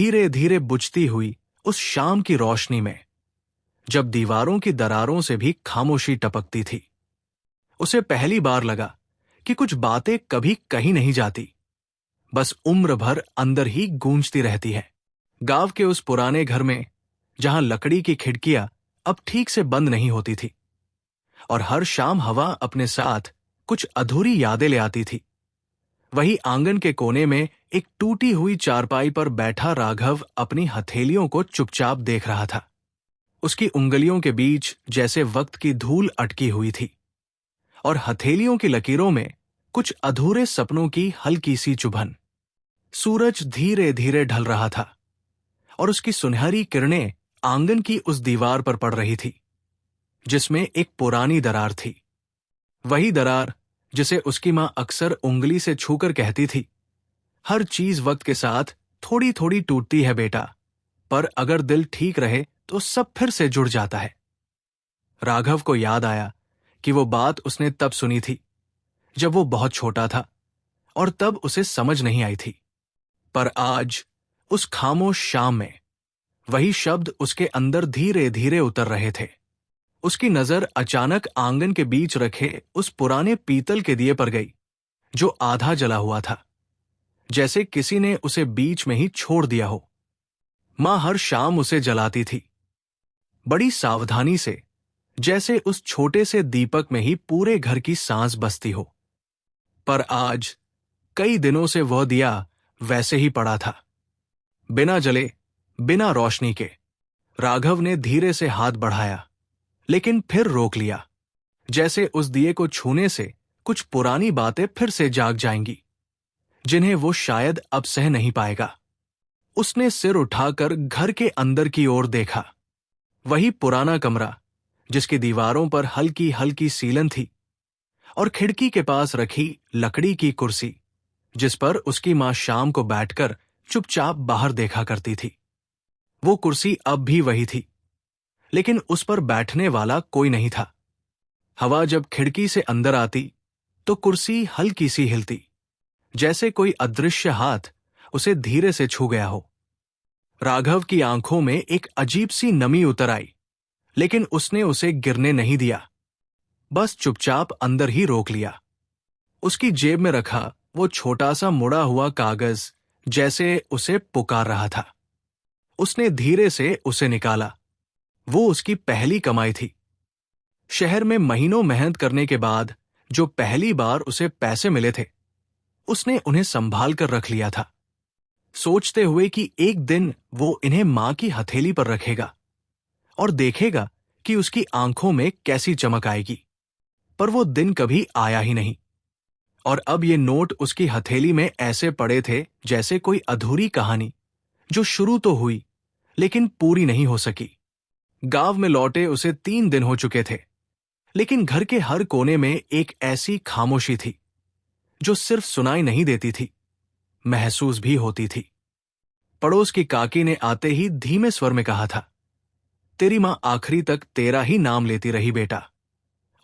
धीरे धीरे बुझती हुई उस शाम की रोशनी में, जब दीवारों की दरारों से भी खामोशी टपकती थी, उसे पहली बार लगा कि कुछ बातें कभी कहीं नहीं जाती, बस उम्र भर अंदर ही गूंजती रहती है। गांव के उस पुराने घर में, जहां लकड़ी की खिड़कियां अब ठीक से बंद नहीं होती थी और हर शाम हवा अपने साथ कुछ अधूरी यादें ले आती थी, वही आंगन के कोने में एक टूटी हुई चारपाई पर बैठा राघव अपनी हथेलियों को चुपचाप देख रहा था। उसकी उंगलियों के बीच जैसे वक्त की धूल अटकी हुई थी और हथेलियों की लकीरों में कुछ अधूरे सपनों की हल्की सी चुभन। सूरज धीरे धीरे ढल रहा था और उसकी सुनहरी किरणें आंगन की उस दीवार पर पड़ रही थी, जिसमें एक पुरानी दरार थी। वही दरार जिसे उसकी मां अक्सर उंगली से छूकर कहती थी, हर चीज वक्त के साथ थोड़ी थोड़ी टूटती है बेटा, पर अगर दिल ठीक रहे तो सब फिर से जुड़ जाता है। राघव को याद आया कि वो बात उसने तब सुनी थी जब वो बहुत छोटा था और तब उसे समझ नहीं आई थी, पर आज उस खामोश शाम में वही शब्द उसके अंदर धीरे धीरे उतर रहे थे। उसकी नजर अचानक आंगन के बीच रखे उस पुराने पीतल के दिए पर गई, जो आधा जला हुआ था, जैसे किसी ने उसे बीच में ही छोड़ दिया हो। मां हर शाम उसे जलाती थी, बड़ी सावधानी से, जैसे उस छोटे से दीपक में ही पूरे घर की सांस बसती हो। पर आज कई दिनों से वह दिया वैसे ही पड़ा था, बिना जले, बिना रोशनी के। राघव ने धीरे से हाथ बढ़ाया, लेकिन फिर रोक लिया, जैसे उस दिए को छूने से कुछ पुरानी बातें फिर से जाग जाएंगी, जिन्हें वो शायद अब सह नहीं पाएगा। उसने सिर उठाकर घर के अंदर की ओर देखा। वही पुराना कमरा, जिसकी दीवारों पर हल्की हल्की सीलन थी, और खिड़की के पास रखी लकड़ी की कुर्सी, जिस पर उसकी मां शाम को बैठकर चुपचाप बाहर देखा करती थी। वो कुर्सी अब भी वही थी, लेकिन उस पर बैठने वाला कोई नहीं था। हवा जब खिड़की से अंदर आती तो कुर्सी हल्की सी हिलती, जैसे कोई अदृश्य हाथ उसे धीरे से छू गया हो। राघव की आंखों में एक अजीब सी नमी उतर आई, लेकिन उसने उसे गिरने नहीं दिया, बस चुपचाप अंदर ही रोक लिया। उसकी जेब में रखा वो छोटा सा मुड़ा हुआ कागज जैसे उसे पुकार रहा था। उसने धीरे से उसे निकाला। वो उसकी पहली कमाई थी। शहर में महीनों मेहनत करने के बाद जो पहली बार उसे पैसे मिले थे, उसने उन्हें संभाल कर रख लिया था, सोचते हुए कि एक दिन वो इन्हें मां की हथेली पर रखेगा और देखेगा कि उसकी आंखों में कैसी चमक आएगी। पर वो दिन कभी आया ही नहीं, और अब ये नोट उसकी हथेली में ऐसे पड़े थे जैसे कोई अधूरी कहानी, जो शुरू तो हुई लेकिन पूरी नहीं हो सकी। गांव में लौटे उसे 3 दिन हो चुके थे, लेकिन घर के हर कोने में एक ऐसी खामोशी थी जो सिर्फ सुनाई नहीं देती थी, महसूस भी होती थी। पड़ोस की काकी ने आते ही धीमे स्वर में कहा था, तेरी मां आखिरी तक तेरा ही नाम लेती रही बेटा।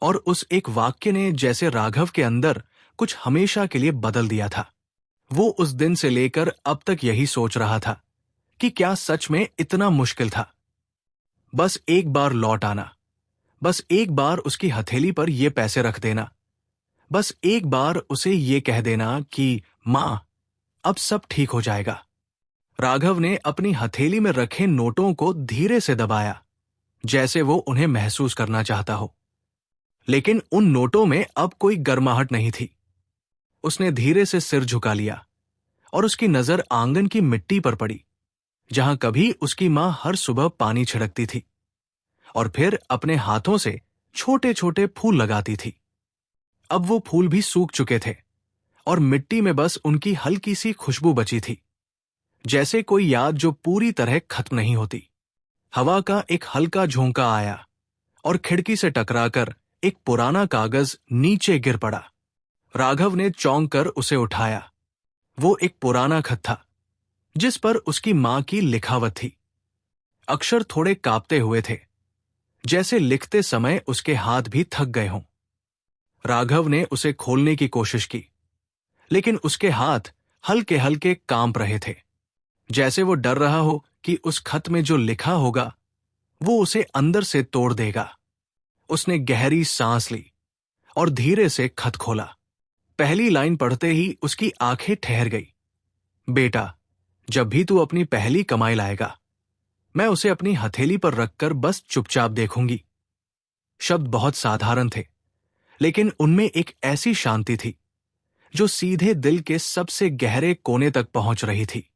और उस एक वाक्य ने जैसे राघव के अंदर कुछ हमेशा के लिए बदल दिया था। वो उस दिन से लेकर अब तक यही सोच रहा था कि क्या सच में इतना मुश्किल था। बस एक बार लौट आना, बस एक बार उसकी हथेली पर ये पैसे रख देना, बस एक बार उसे ये कह देना कि मां, अब सब ठीक हो जाएगा। राघव ने अपनी हथेली में रखे नोटों को धीरे से दबाया, जैसे वो उन्हें महसूस करना चाहता हो, लेकिन उन नोटों में अब कोई गर्माहट नहीं थी। उसने धीरे से सिर झुका लिया और उसकी नजर आंगन की मिट्टी पर पड़ी, जहां कभी उसकी मां हर सुबह पानी छिड़कती थी और फिर अपने हाथों से छोटे छोटे फूल लगाती थी। अब वो फूल भी सूख चुके थे और मिट्टी में बस उनकी हल्की सी खुशबू बची थी, जैसे कोई याद जो पूरी तरह खत्म नहीं होती। हवा का एक हल्का झोंका आया और खिड़की से टकराकर एक पुराना कागज नीचे गिर पड़ा। राघव ने चौंक कर उसे उठाया। वो एक पुराना खत था, जिस पर उसकी मां की लिखावट थी। अक्षर थोड़े कांपते हुए थे, जैसे लिखते समय उसके हाथ भी थक गए हों। राघव ने उसे खोलने की कोशिश की, लेकिन उसके हाथ हल्के हल्के कांप रहे थे। जैसे वो डर रहा हो कि उस खत में जो लिखा होगा वो उसे अंदर से तोड़ देगा। उसने गहरी सांस ली और धीरे से खत खोला। पहली लाइन पढ़ते ही उसकी आंखें ठहर गई। बेटा, जब भी तू अपनी पहली कमाई लाएगा, मैं उसे अपनी हथेली पर रखकर बस चुपचाप देखूंगी। शब्द बहुत साधारण थे, लेकिन उनमें एक ऐसी शांति थी जो सीधे दिल के सबसे गहरे कोने तक पहुंच रही थी।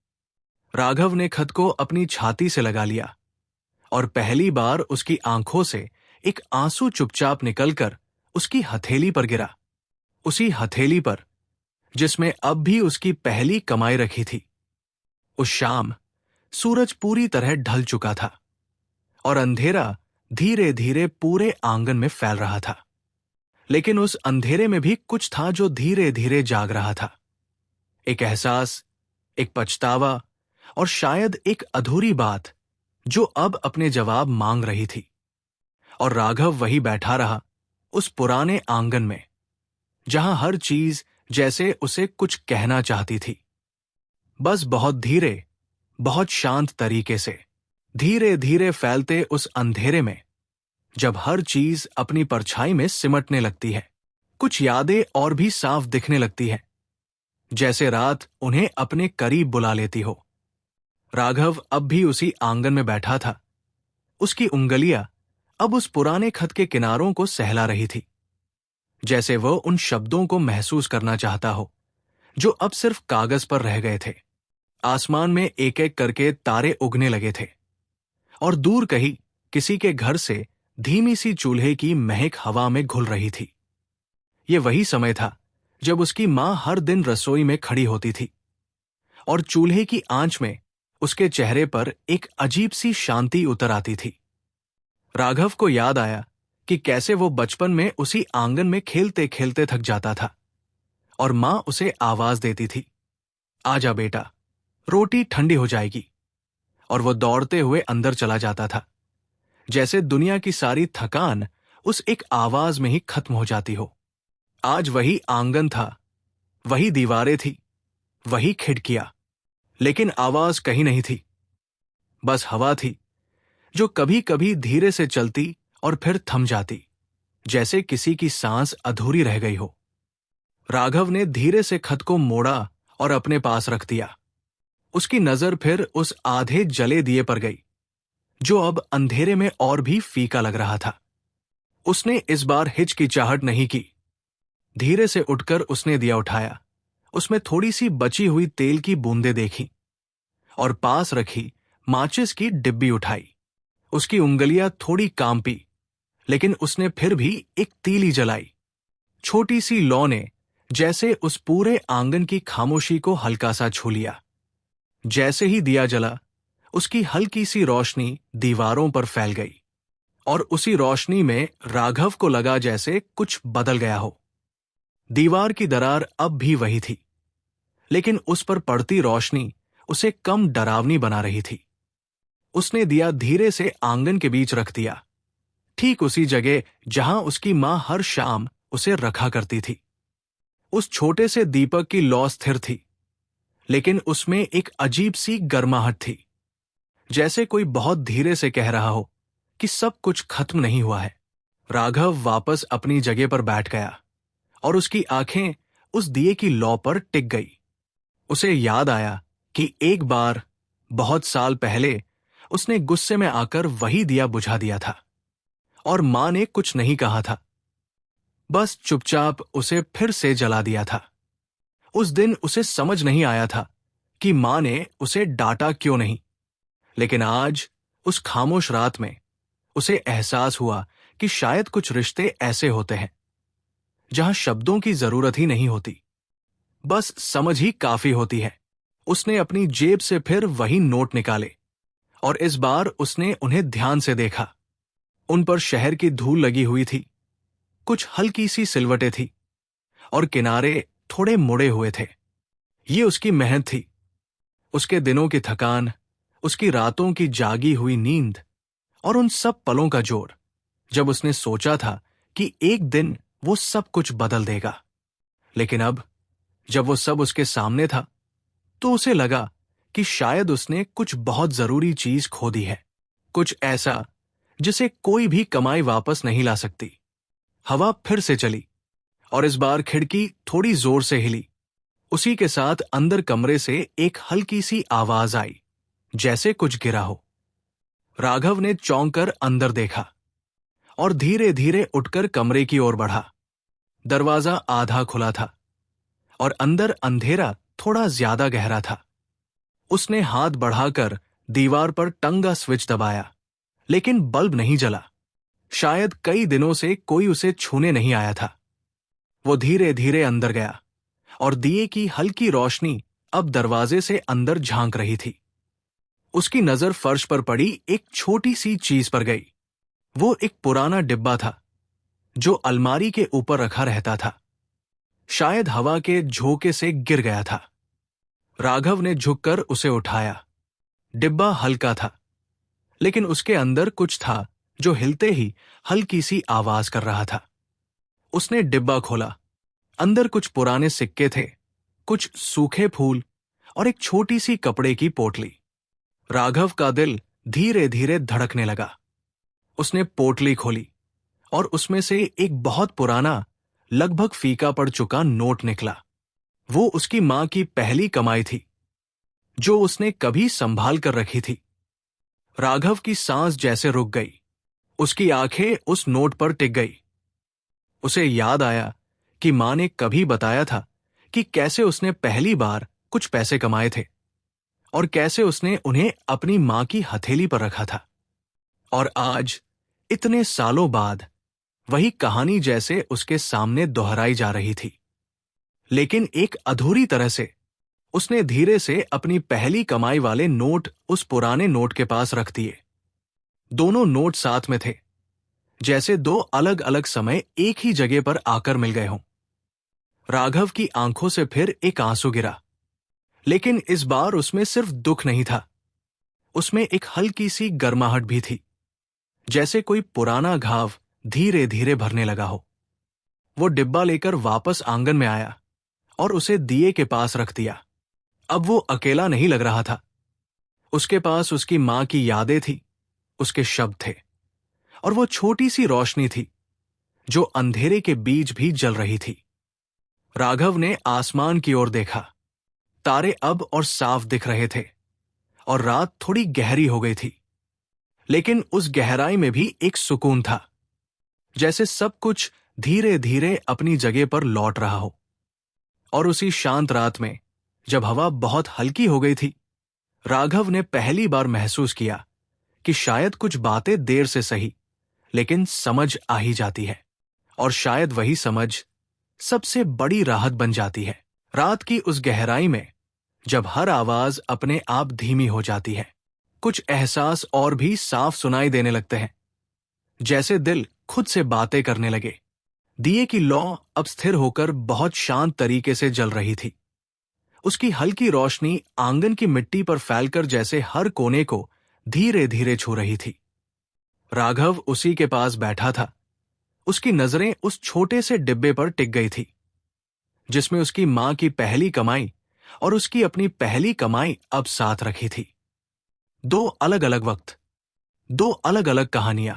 राघव ने खत को अपनी छाती से लगा लिया और पहली बार उसकी आंखों से एक आंसू चुपचाप निकलकर उसकी हथेली पर गिरा। उसी हथेली पर जिसमें अब भी उसकी पहली कमाई रखी थी। उस शाम सूरज पूरी तरह ढल चुका था और अंधेरा धीरे धीरे पूरे आंगन में फैल रहा था। लेकिन उस अंधेरे में भी कुछ था जो धीरे धीरे जाग रहा था। एक एहसास, एक पछतावा और शायद एक अधूरी बात जो अब अपने जवाब मांग रही थी। और राघव वही बैठा रहा उस पुराने आंगन में, जहां हर चीज जैसे उसे कुछ कहना चाहती थी। बस बहुत धीरे, बहुत शांत तरीके से, धीरे धीरे फैलते उस अंधेरे में, जब हर चीज अपनी परछाई में सिमटने लगती है। कुछ यादें और भी साफ दिखने लगती हैं, जैसे रात उन्हें अपने करीब बुला लेती हो। राघव अब भी उसी आंगन में बैठा था। उसकी उंगलियां अब उस पुराने खत के किनारों को सहला रही थी, जैसे वह उन शब्दों को महसूस करना चाहता हो जो अब सिर्फ कागज पर रह गए थे। आसमान में एक एक करके तारे उगने लगे थे और दूर कहीं किसी के घर से धीमी सी चूल्हे की महक हवा में घुल रही थी। ये वही समय था जब उसकी मां हर दिन रसोई में खड़ी होती थी और चूल्हे की आंच में उसके चेहरे पर एक अजीब सी शांति उतर आती थी। राघव को याद आया कि कैसे वो बचपन में उसी आंगन में खेलते खेलते थक जाता था और मां उसे आवाज देती थी, आजा बेटा, रोटी ठंडी हो जाएगी। और वो दौड़ते हुए अंदर चला जाता था, जैसे दुनिया की सारी थकान उस एक आवाज में ही खत्म हो जाती हो। आज वही आंगन था, वही दीवारें थी, वही खिड़कियां, लेकिन आवाज कहीं नहीं थी। बस हवा थी जो कभी कभी धीरे से चलती और फिर थम जाती, जैसे किसी की सांस अधूरी रह गई हो। राघव ने धीरे से खत को मोड़ा और अपने पास रख दिया। उसकी नजर फिर उस आधे जले दिए पर गई, जो अब अंधेरे में और भी फीका लग रहा था। उसने इस बार हिचकिचाहट नहीं की। धीरे से उठकर उसने दिया उठाया, उसमें थोड़ी सी बची हुई तेल की बूंदें देखी और पास रखी माचिस की डिब्बी उठाई। उसकी उंगलियां थोड़ी कांपी, लेकिन उसने फिर भी एक तीली जलाई। छोटी सी लौ ने जैसे उस पूरे आंगन की खामोशी को हल्का सा छू लिया। जैसे ही दिया जला, उसकी हल्की सी रोशनी दीवारों पर फैल गई और उसी रोशनी में राघव को लगा जैसे कुछ बदल गया हो। दीवार की दरार अब भी वही थी, लेकिन उस पर पड़ती रोशनी उसे कम डरावनी बना रही थी। उसने दिया धीरे से आंगन के बीच रख दिया, ठीक उसी जगह जहां उसकी मां हर शाम उसे रखा करती थी। उस छोटे से दीपक की लौ स्थिर थी, लेकिन उसमें एक अजीब सी गर्माहट थी, जैसे कोई बहुत धीरे से कह रहा हो कि सब कुछ खत्म नहीं हुआ है। राघव वापस अपनी जगह पर बैठ गया और उसकी आंखें उस दिए की लौ पर टिक गई। उसे याद आया कि एक बार बहुत साल पहले उसने गुस्से में आकर वही दिया बुझा दिया था और मां ने कुछ नहीं कहा था, बस चुपचाप उसे फिर से जला दिया था। उस दिन उसे समझ नहीं आया था कि मां ने उसे डांटा क्यों नहीं, लेकिन आज उस खामोश रात में उसे एहसास हुआ कि शायद कुछ रिश्ते ऐसे होते हैं जहां शब्दों की जरूरत ही नहीं होती, बस समझ ही काफी होती है। उसने अपनी जेब से फिर वही नोट निकाले और इस बार उसने उन्हें ध्यान से देखा। उन पर शहर की धूल लगी हुई थी, कुछ हल्की सी सिलवटें थी और किनारे थोड़े मुड़े हुए थे। ये उसकी मेहनत थी, उसके दिनों की थकान, उसकी रातों की जागी हुई नींद और उन सब पलों का जोर, जब उसने सोचा था कि एक दिन वो सब कुछ बदल देगा। लेकिन अब जब वो सब उसके सामने था, तो उसे लगा कि शायद उसने कुछ बहुत जरूरी चीज खो दी है, कुछ ऐसा जिसे कोई भी कमाई वापस नहीं ला सकती। हवा फिर से चली और इस बार खिड़की थोड़ी जोर से हिली। उसी के साथ अंदर कमरे से एक हल्की सी आवाज आई, जैसे कुछ गिरा हो। राघव ने चौंक कर अंदर देखा और धीरे धीरे उठकर कमरे की ओर बढ़ा। दरवाजा आधा खुला था और अंदर अंधेरा थोड़ा ज्यादा गहरा था। उसने हाथ बढ़ाकर दीवार पर टंगा स्विच दबाया, लेकिन बल्ब नहीं जला। शायद कई दिनों से कोई उसे छूने नहीं आया था। वो धीरे धीरे अंदर गया और दिए की हल्की रोशनी अब दरवाजे से अंदर झांक रही थी। उसकी नजर फर्श पर पड़ी एक छोटी सी चीज पर गई। वो एक पुराना डिब्बा था जो अलमारी के ऊपर रखा रहता था। शायद हवा के झोंके से गिर गया था। राघव ने झुककर उसे उठाया। डिब्बा हल्का था, लेकिन उसके अंदर कुछ था जो हिलते ही हल्की सी आवाज कर रहा था। उसने डिब्बा खोला। अंदर कुछ पुराने सिक्के थे, कुछ सूखे फूल और एक छोटी सी कपड़े की पोटली। राघव का दिल धीरे धीरे धड़कने लगा। उसने पोटली खोली और उसमें से एक बहुत पुराना, लगभग फीका पड़ चुका नोट निकला। वो उसकी मां की पहली कमाई थी, जो उसने कभी संभाल कर रखी थी। राघव की सांस जैसे रुक गई। उसकी आंखें उस नोट पर टिक गई। उसे याद आया कि मां ने कभी बताया था कि कैसे उसने पहली बार कुछ पैसे कमाए थे और कैसे उसने उन्हें अपनी मां की हथेली पर रखा था। और आज, इतने सालों बाद, वही कहानी जैसे उसके सामने दोहराई जा रही थी, लेकिन एक अधूरी तरह से। उसने धीरे से अपनी पहली कमाई वाले नोट उस पुराने नोट के पास रख दिए। दोनों नोट साथ में थे, जैसे दो अलग अलग समय एक ही जगह पर आकर मिल गए हों। राघव की आंखों से फिर एक आंसू गिरा, लेकिन इस बार उसमें सिर्फ दुख नहीं था। उसमें एक हल्की सी गर्माहट भी थी, जैसे कोई पुराना घाव धीरे धीरे भरने लगा हो। वो डिब्बा लेकर वापस आंगन में आया और उसे दिए के पास रख दिया। अब वो अकेला नहीं लग रहा था। उसके पास उसकी मां की यादें थी, उसके शब्द थे और वो छोटी सी रोशनी थी जो अंधेरे के बीच भी जल रही थी। राघव ने आसमान की ओर देखा। तारे अब और साफ दिख रहे थे और रात थोड़ी गहरी हो गई थी, लेकिन उस गहराई में भी एक सुकून था, जैसे सब कुछ धीरे धीरे अपनी जगह पर लौट रहा हो। और उसी शांत रात में, जब हवा बहुत हल्की हो गई थी, राघव ने पहली बार महसूस किया कि शायद कुछ बातें देर से सही, लेकिन समझ आ ही जाती है। और शायद वही समझ सबसे बड़ी राहत बन जाती है। रात की उस गहराई में, जब हर आवाज अपने आप धीमी हो जाती है, कुछ एहसास और भी साफ सुनाई देने लगते हैं, जैसे दिल खुद से बातें करने लगे। दिए की लौ अब स्थिर होकर बहुत शांत तरीके से जल रही थी। उसकी हल्की रोशनी आंगन की मिट्टी पर फैलकर जैसे हर कोने को धीरे धीरे छू रही थी। राघव उसी के पास बैठा था। उसकी नजरें उस छोटे से डिब्बे पर टिक गई थी, जिसमें उसकी मां की पहली कमाई और उसकी अपनी पहली कमाई अब साथ रखी थी। दो अलग अलग वक्त, दो अलग अलग कहानियां,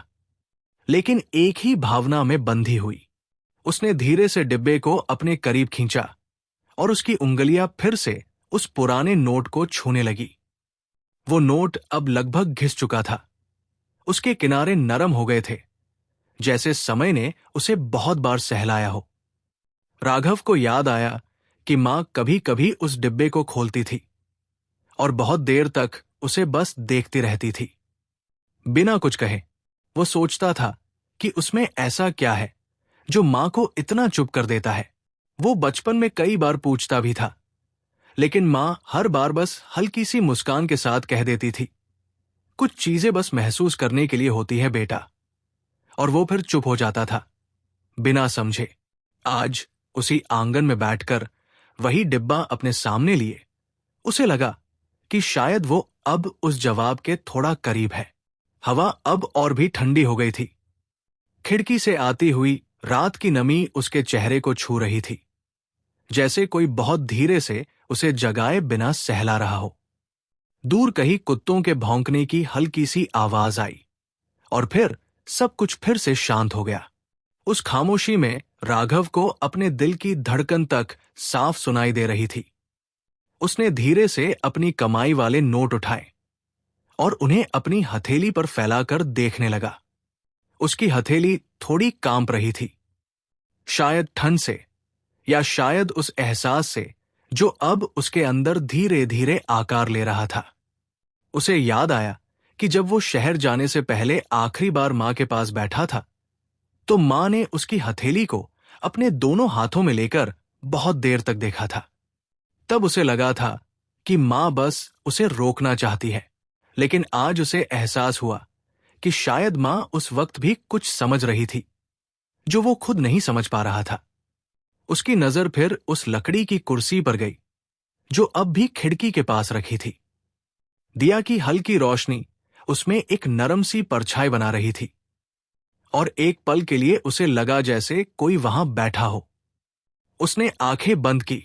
लेकिन एक ही भावना में बंधी हुई। उसने धीरे से डिब्बे को अपने करीब खींचा और उसकी उंगलियां फिर से उस पुराने नोट को छूने लगी। वो नोट अब लगभग घिस चुका था। उसके किनारे नरम हो गए थे, जैसे समय ने उसे बहुत बार सहलाया हो। राघव को याद आया कि मां कभी कभी उस डिब्बे को खोलती थी और बहुत देर तक उसे बस देखती रहती थी, बिना कुछ कहे। वो सोचता था कि उसमें ऐसा क्या है जो मां को इतना चुप कर देता है। वो बचपन में कई बार पूछता भी था, लेकिन मां हर बार बस हल्की सी मुस्कान के साथ कह देती थी, कुछ चीजें बस महसूस करने के लिए होती है बेटा, और वो फिर चुप हो जाता था, बिना समझे। आज उसी आंगन में बैठकर वही डिब्बा अपने सामने लिए, उसे लगा कि शायद वो अब उस जवाब के थोड़ा करीब है। हवा अब और भी ठंडी हो गई थी। खिड़की से आती हुई रात की नमी उसके चेहरे को छू रही थी, जैसे कोई बहुत धीरे से उसे जगाए बिना सहला रहा हो। दूर कहीं कुत्तों के भौंकने की हल्की सी आवाज आई और फिर सब कुछ फिर से शांत हो गया। उस खामोशी में राघव को अपने दिल की धड़कन तक साफ सुनाई दे रही थी। उसने धीरे से अपनी कमाई वाले नोट उठाए और उन्हें अपनी हथेली पर फैलाकर देखने लगा। उसकी हथेली थोड़ी कांप रही थी, शायद ठंड से या शायद उस एहसास से जो अब उसके अंदर धीरे धीरे आकार ले रहा था। उसे याद आया कि जब वो शहर जाने से पहले आखिरी बार मां के पास बैठा था तो मां ने उसकी हथेली को अपने दोनों हाथों में लेकर बहुत देर तक देखा था। तब उसे लगा था कि मां बस उसे रोकना चाहती है, लेकिन आज उसे एहसास हुआ कि शायद मां उस वक्त भी कुछ समझ रही थी जो वो खुद नहीं समझ पा रहा था। उसकी नजर फिर उस लकड़ी की कुर्सी पर गई जो अब भी खिड़की के पास रखी थी। दिया की हल्की रोशनी उसमें एक नरम सी परछाई बना रही थी और एक पल के लिए उसे लगा जैसे कोई वहां बैठा हो। उसने आंखें बंद की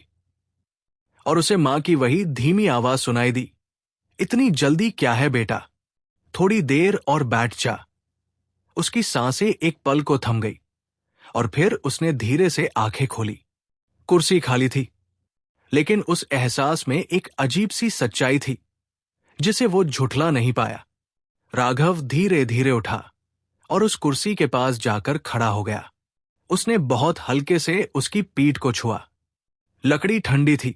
और उसे मां की वही धीमी आवाज सुनाई दी, इतनी जल्दी क्या है बेटा, थोड़ी देर और बैठ जा। उसकी सांसें एक पल को थम गई और फिर उसने धीरे से आंखें खोली। कुर्सी खाली थी, लेकिन उस एहसास में एक अजीब सी सच्चाई थी जिसे वो झुठला नहीं पाया। राघव धीरे धीरे उठा और उस कुर्सी के पास जाकर खड़ा हो गया। उसने बहुत हल्के से उसकी पीठ को छुआ। लकड़ी ठंडी थी,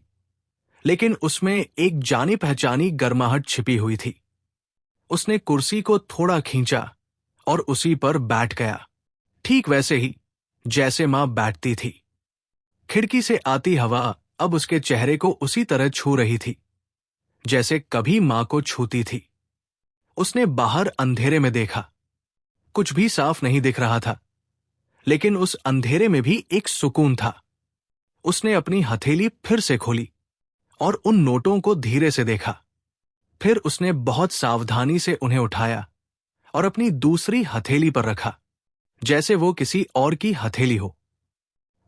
लेकिन उसमें एक जानी पहचानी गर्माहट छिपी हुई थी। उसने कुर्सी को थोड़ा खींचा और उसी पर बैठ गया, ठीक वैसे ही जैसे मां बैठती थी। खिड़की से आती हवा अब उसके चेहरे को उसी तरह छू रही थी जैसे कभी मां को छूती थी। उसने बाहर अंधेरे में देखा, कुछ भी साफ नहीं दिख रहा था, लेकिन उस अंधेरे में भी एक सुकून था। उसने अपनी हथेली फिर से खोली और उन नोटों को धीरे से देखा। फिर उसने बहुत सावधानी से उन्हें उठाया और अपनी दूसरी हथेली पर रखा, जैसे वो किसी और की हथेली हो।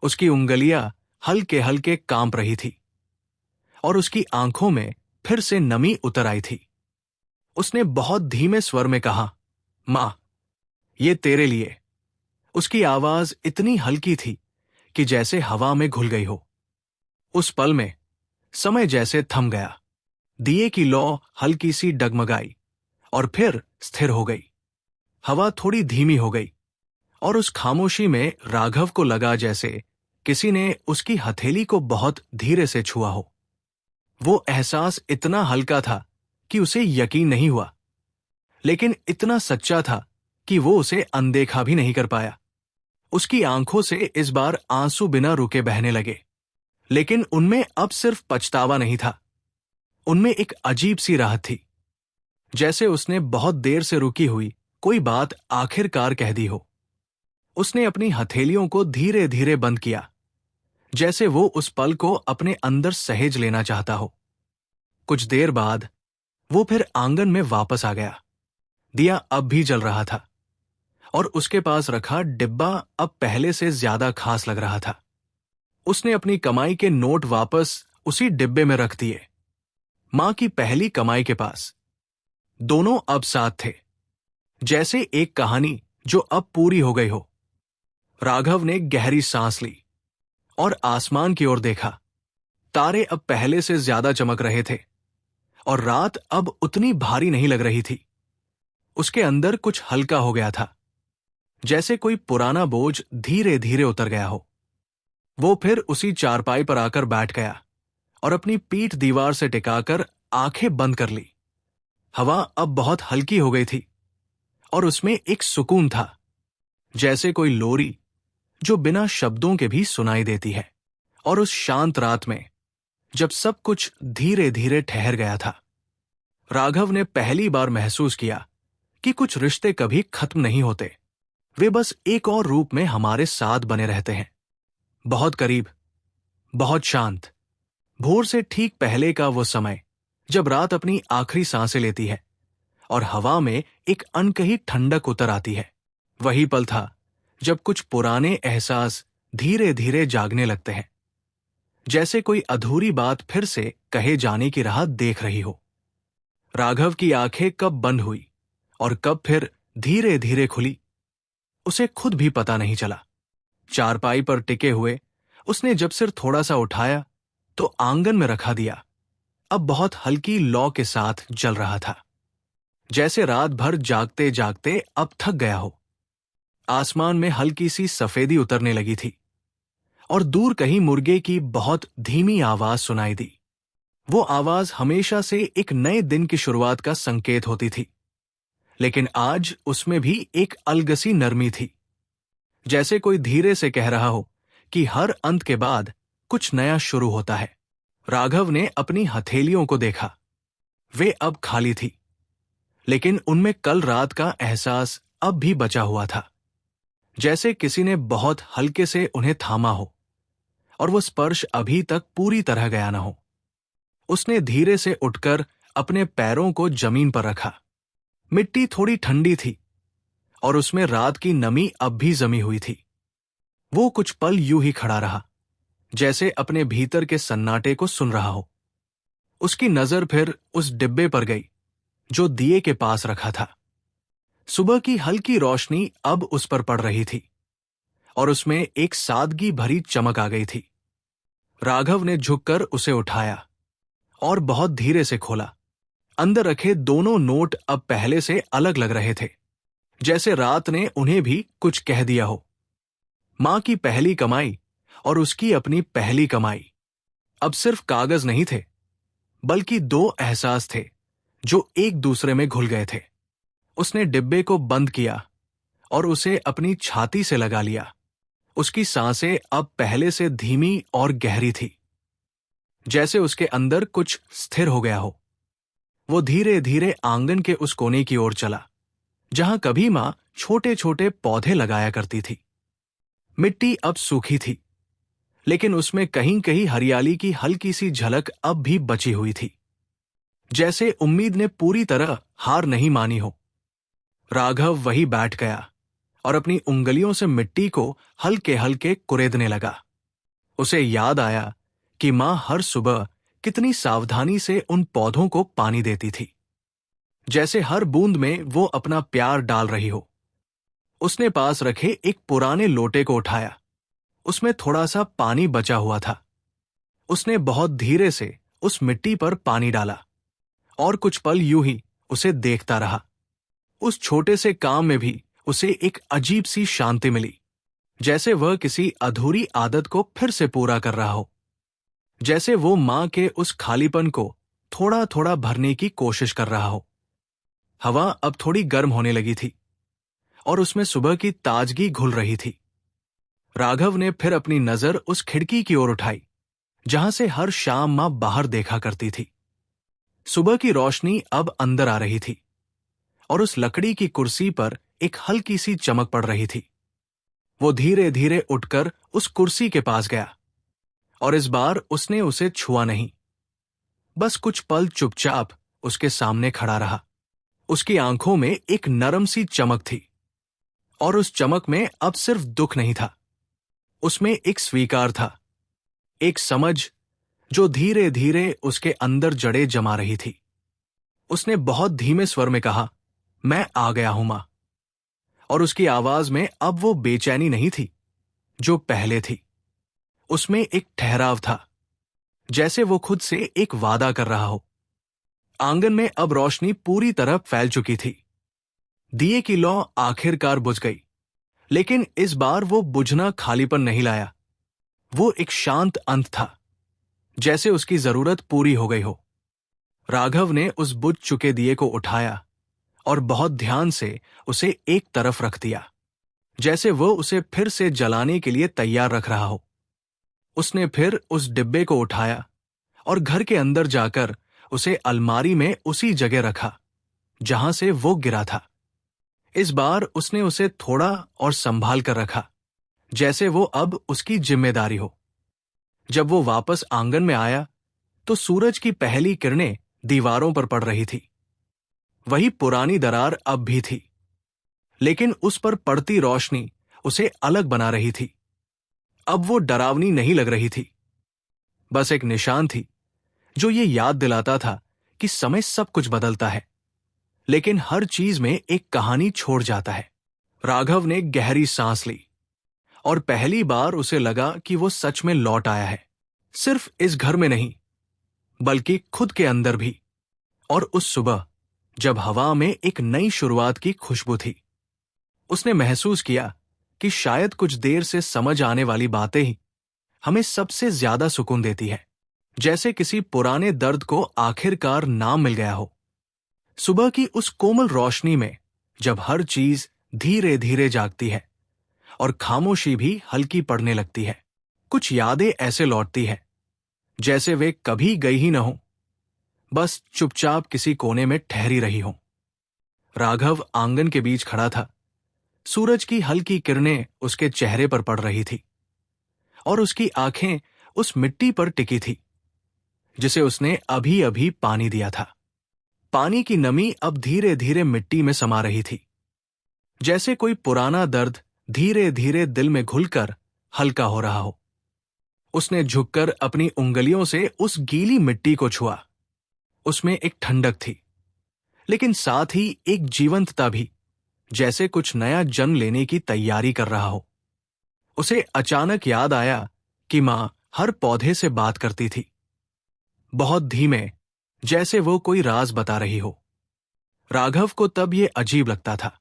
उसकी उंगलियां हल्के हल्के कांप रही थी और उसकी आंखों में फिर से नमी उतर आई थी। उसने बहुत धीमे स्वर में कहा, मां, ये तेरे लिए। उसकी आवाज इतनी हल्की थी कि जैसे हवा में घुल गई हो। उस पल में समय जैसे थम गया। दिए की लौ हल्की सी डगमगाई और फिर स्थिर हो गई। हवा थोड़ी धीमी हो गई और उस खामोशी में राघव को लगा जैसे किसी ने उसकी हथेली को बहुत धीरे से छुआ हो। वो एहसास इतना हल्का था कि उसे यकीन नहीं हुआ, लेकिन इतना सच्चा था कि वो उसे अनदेखा भी नहीं कर पाया। उसकी आंखों से इस बार आंसू बिना रुके बहने लगे, लेकिन उनमें अब सिर्फ पछतावा नहीं था, उनमें एक अजीब सी राहत थी, जैसे उसने बहुत देर से रुकी हुई कोई बात आखिरकार कह दी हो। उसने अपनी हथेलियों को धीरे धीरे बंद किया, जैसे वो उस पल को अपने अंदर सहेज लेना चाहता हो। कुछ देर बाद वो फिर आंगन में वापस आ गया। दिया अब भी जल रहा था और उसके पास रखा डिब्बा अब पहले से ज्यादा खास लग रहा था। उसने अपनी कमाई के नोट वापस उसी डिब्बे में रख दिए, मां की पहली कमाई के पास। दोनों अब साथ थे, जैसे एक कहानी जो अब पूरी हो गई हो। राघव ने गहरी सांस ली और आसमान की ओर देखा। तारे अब पहले से ज्यादा चमक रहे थे और रात अब उतनी भारी नहीं लग रही थी। उसके अंदर कुछ हल्का हो गया था, जैसे कोई पुराना बोझ धीरे धीरे उतर गया हो। वो फिर उसी चारपाई पर आकर बैठ गया और अपनी पीठ दीवार से टिकाकर आंखें बंद कर ली। हवा अब बहुत हल्की हो गई थी और उसमें एक सुकून था, जैसे कोई लोरी जो बिना शब्दों के भी सुनाई देती है। और उस शांत रात में जब सब कुछ धीरे धीरे ठहर गया था, राघव ने पहली बार महसूस किया कि कुछ रिश्ते कभी खत्म नहीं होते, वे बस एक और रूप में हमारे साथ बने रहते हैं। बहुत करीब, बहुत शांत। भोर से ठीक पहले का वो समय जब रात अपनी आखिरी सांसें लेती है और हवा में एक अनकही ठंडक उतर आती है। वही पल था जब कुछ पुराने एहसास धीरे धीरे जागने लगते हैं, जैसे कोई अधूरी बात फिर से कहे जाने की राह देख रही हो। राघव की आंखें कब बंद हुई और कब फिर धीरे धीरे खुली, उसे खुद भी पता नहीं चला। चारपाई पर टिके हुए उसने जब सिर थोड़ा सा उठाया तो आंगन में रखा दिया अब बहुत हल्की लौ के साथ जल रहा था, जैसे रात भर जागते जागते अब थक गया हो। आसमान में हल्की सी सफेदी उतरने लगी थी और दूर कहीं मुर्गे की बहुत धीमी आवाज सुनाई दी। वो आवाज हमेशा से एक नए दिन की शुरुआत का संकेत होती थी, लेकिन आज उसमें भी एक अलगसी नरमी थी, जैसे कोई धीरे से कह रहा हो कि हर अंत के बाद कुछ नया शुरू होता है। राघव ने अपनी हथेलियों को देखा। वे अब खाली थी, लेकिन उनमें कल रात का एहसास अब भी बचा हुआ था, जैसे किसी ने बहुत हल्के से उन्हें थामा हो और वो स्पर्श अभी तक पूरी तरह गया न हो। उसने धीरे से उठकर अपने पैरों को जमीन पर रखा। मिट्टी थोड़ी ठंडी थी और उसमें रात की नमी अब भी जमी हुई थी। वो कुछ पल यूं ही खड़ा रहा, जैसे अपने भीतर के सन्नाटे को सुन रहा हो। उसकी नजर फिर उस डिब्बे पर गई जो दिए के पास रखा था। सुबह की हल्की रोशनी अब उस पर पड़ रही थी और उसमें एक सादगी भरी चमक आ गई थी। राघव ने झुककर उसे उठाया और बहुत धीरे से खोला। अंदर रखे दोनों नोट अब पहले से अलग लग रहे थे, जैसे रात ने उन्हें भी कुछ कह दिया हो। मां की पहली कमाई और उसकी अपनी पहली कमाई अब सिर्फ कागज नहीं थे, बल्कि दो एहसास थे जो एक दूसरे में घुल गए थे। उसने डिब्बे को बंद किया और उसे अपनी छाती से लगा लिया। उसकी सांसें अब पहले से धीमी और गहरी थी, जैसे उसके अंदर कुछ स्थिर हो गया हो। वो धीरे धीरे आंगन के उस कोने की ओर चला जहां कभी मां छोटे छोटे पौधे लगाया करती थी। मिट्टी अब सूखी थी, लेकिन उसमें कहीं कहीं हरियाली की हल्की सी झलक अब भी बची हुई थी, जैसे उम्मीद ने पूरी तरह हार नहीं मानी हो। राघव वहीं बैठ गया और अपनी उंगलियों से मिट्टी को हल्के हल्के कुरेदने लगा। उसे याद आया कि मां हर सुबह कितनी सावधानी से उन पौधों को पानी देती थी, जैसे हर बूंद में वो अपना प्यार डाल रही हो। उसने पास रखे एक पुराने लोटे को उठाया। उसमें थोड़ा सा पानी बचा हुआ था। उसने बहुत धीरे से उस मिट्टी पर पानी डाला और कुछ पल यूं ही उसे देखता रहा। उस छोटे से काम में भी उसे एक अजीब सी शांति मिली, जैसे वह किसी अधूरी आदत को फिर से पूरा कर रहा हो, जैसे वो मां के उस खालीपन को थोड़ा थोड़ा भरने की कोशिश कर रहा हो। हवा अब थोड़ी गर्म होने लगी थी और उसमें सुबह की ताजगी घुल रही थी। राघव ने फिर अपनी नजर उस खिड़की की ओर उठाई जहां से हर शाम मां बाहर देखा करती थी। सुबह की रोशनी अब अंदर आ रही थी और उस लकड़ी की कुर्सी पर एक हल्की सी चमक पड़ रही थी। वो धीरे धीरे उठकर उस कुर्सी के पास गया और इस बार उसने उसे छुआ नहीं, बस कुछ पल चुपचाप उसके सामने खड़ा रहा। उसकी आंखों में एक नरम सी चमक थी और उस चमक में अब सिर्फ दुख नहीं था, उसमें एक स्वीकार था, एक समझ जो धीरे धीरे उसके अंदर जड़ें जमा रही थी। उसने बहुत धीमे स्वर में कहा, मैं आ गया हूं मां। और उसकी आवाज में अब वो बेचैनी नहीं थी जो पहले थी। उसमें एक ठहराव था, जैसे वो खुद से एक वादा कर रहा हो। आंगन में अब रोशनी पूरी तरह फैल चुकी थी। दिए की लौ आखिरकार बुझ गई, लेकिन इस बार वो बुझना खालीपन नहीं लाया। वो एक शांत अंत था, जैसे उसकी जरूरत पूरी हो गई हो। राघव ने उस बुझ चुके दिए को उठाया और बहुत ध्यान से उसे एक तरफ रख दिया, जैसे वो उसे फिर से जलाने के लिए तैयार रख रहा हो। उसने फिर उस डिब्बे को उठाया और घर के अंदर जाकर उसे अलमारी में उसी जगह रखा जहां से वो गिरा था। इस बार उसने उसे थोड़ा और संभाल कर रखा, जैसे वो अब उसकी जिम्मेदारी हो। जब वो वापस आंगन में आया तो सूरज की पहली किरणें दीवारों पर पड़ रही थी। वही पुरानी दरार अब भी थी, लेकिन उस पर पड़ती रोशनी उसे अलग बना रही थी। अब वो डरावनी नहीं लग रही थी, बस एक निशान थी जो ये याद दिलाता था कि समय सब कुछ बदलता है, लेकिन हर चीज में एक कहानी छोड़ जाता है। राघव ने गहरी सांस ली और पहली बार उसे लगा कि वो सच में लौट आया है, सिर्फ इस घर में नहीं बल्कि खुद के अंदर भी। और उस सुबह जब हवा में एक नई शुरुआत की खुशबू थी, उसने महसूस किया कि शायद कुछ देर से समझ आने वाली बातें ही हमें सबसे ज्यादा सुकून देती है, जैसे किसी पुराने दर्द को आखिरकार नाम मिल गया हो। सुबह की उस कोमल रोशनी में जब हर चीज धीरे धीरे जागती है और खामोशी भी हल्की पड़ने लगती है, कुछ यादें ऐसे लौटती है जैसे वे कभी गई ही न हो, बस चुपचाप किसी कोने में ठहरी रही हो। राघव आंगन के बीच खड़ा था। सूरज की हल्की किरणें उसके चेहरे पर पड़ रही थी और उसकी आंखें उस मिट्टी पर टिकी थी जिसे उसने अभी अभी पानी दिया था। पानी की नमी अब धीरे धीरे मिट्टी में समा रही थी, जैसे कोई पुराना दर्द धीरे धीरे दिल में घुलकर हल्का हो रहा हो। उसने झुककर अपनी उंगलियों से उस गीली मिट्टी को छुआ। उसमें एक ठंडक थी, लेकिन साथ ही एक जीवंतता भी, जैसे कुछ नया जन्म लेने की तैयारी कर रहा हो। उसे अचानक याद आया कि मां हर पौधे से बात करती थी, बहुत धीमे, जैसे वो कोई राज बता रही हो। राघव को तब ये अजीब लगता था,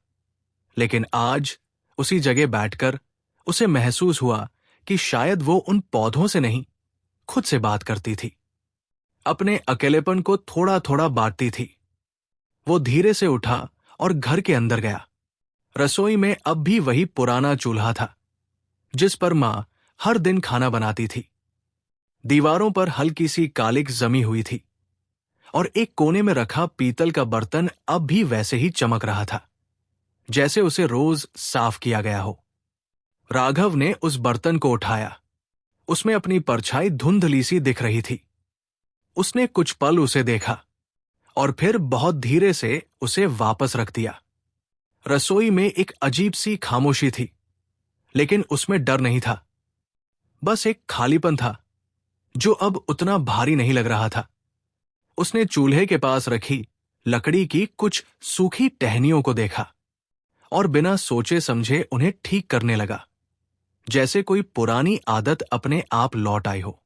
लेकिन आज उसी जगह बैठकर उसे महसूस हुआ कि शायद वो उन पौधों से नहीं, खुद से बात करती थी, अपने अकेलेपन को थोड़ा थोड़ा बांटती थी। वो धीरे से उठा और घर के अंदर गया। रसोई में अब भी वही पुराना चूल्हा था जिस पर मां हर दिन खाना बनाती थी। दीवारों पर हल्की सी कालिक जमी हुई थी और एक कोने में रखा पीतल का बर्तन अब भी वैसे ही चमक रहा था, जैसे उसे रोज साफ किया गया हो। राघव ने उस बर्तन को उठाया। उसमें अपनी परछाई धुंधली सी दिख रही थी। उसने कुछ पल उसे देखा और फिर बहुत धीरे से उसे वापस रख दिया। रसोई में एक अजीब सी खामोशी थी, लेकिन उसमें डर नहीं था, बस एक खालीपन था जो अब उतना भारी नहीं लग रहा था। उसने चूल्हे के पास रखी लकड़ी की कुछ सूखी टहनियों को देखा और बिना सोचे समझे उन्हें ठीक करने लगा, जैसे कोई पुरानी आदत अपने आप लौट आई हो।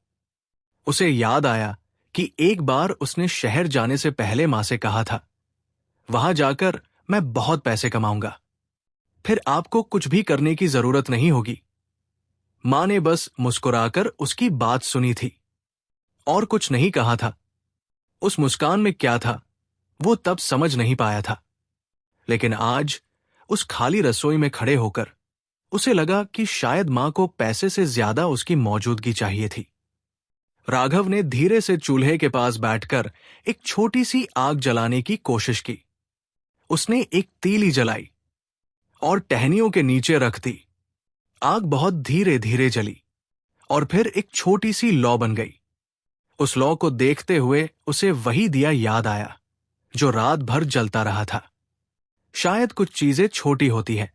उसे याद आया कि एक बार उसने शहर जाने से पहले मां से कहा था, वहां जाकर मैं बहुत पैसे कमाऊंगा, फिर आपको कुछ भी करने की जरूरत नहीं होगी। मां ने बस मुस्कुराकर उसकी बात सुनी थी और कुछ नहीं कहा था। उस मुस्कान में क्या था वो तब समझ नहीं पाया था, लेकिन आज उस खाली रसोई में खड़े होकर उसे लगा कि शायद मां को पैसे से ज्यादा उसकी मौजूदगी चाहिए थी। राघव ने धीरे से चूल्हे के पास बैठकर एक छोटी सी आग जलाने की कोशिश की। उसने एक तीली जलाई और टहनियों के नीचे रख दी। आग बहुत धीरे धीरे जली और फिर एक छोटी सी लौ बन गई। उस लौ को देखते हुए उसे वही दिया याद आया जो रात भर जलता रहा था। शायद कुछ चीजें छोटी होती हैं,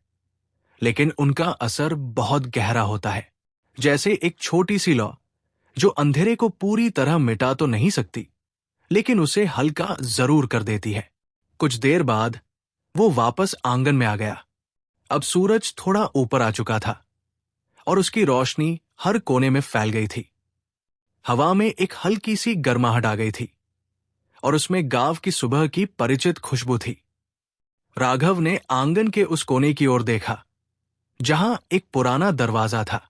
लेकिन उनका असर बहुत गहरा होता है, जैसे एक छोटी सी लौ जो अंधेरे को पूरी तरह मिटा तो नहीं सकती, लेकिन उसे हल्का जरूर कर देती है। कुछ देर बाद वो वापस आंगन में आ गया। अब सूरज थोड़ा ऊपर आ चुका था और उसकी रोशनी हर कोने में फैल गई थी। हवा में एक हल्की सी गर्माहट आ गई थी और उसमें गांव की सुबह की परिचित खुशबू थी। राघव ने आंगन के उस कोने की ओर देखा जहां एक पुराना दरवाजा था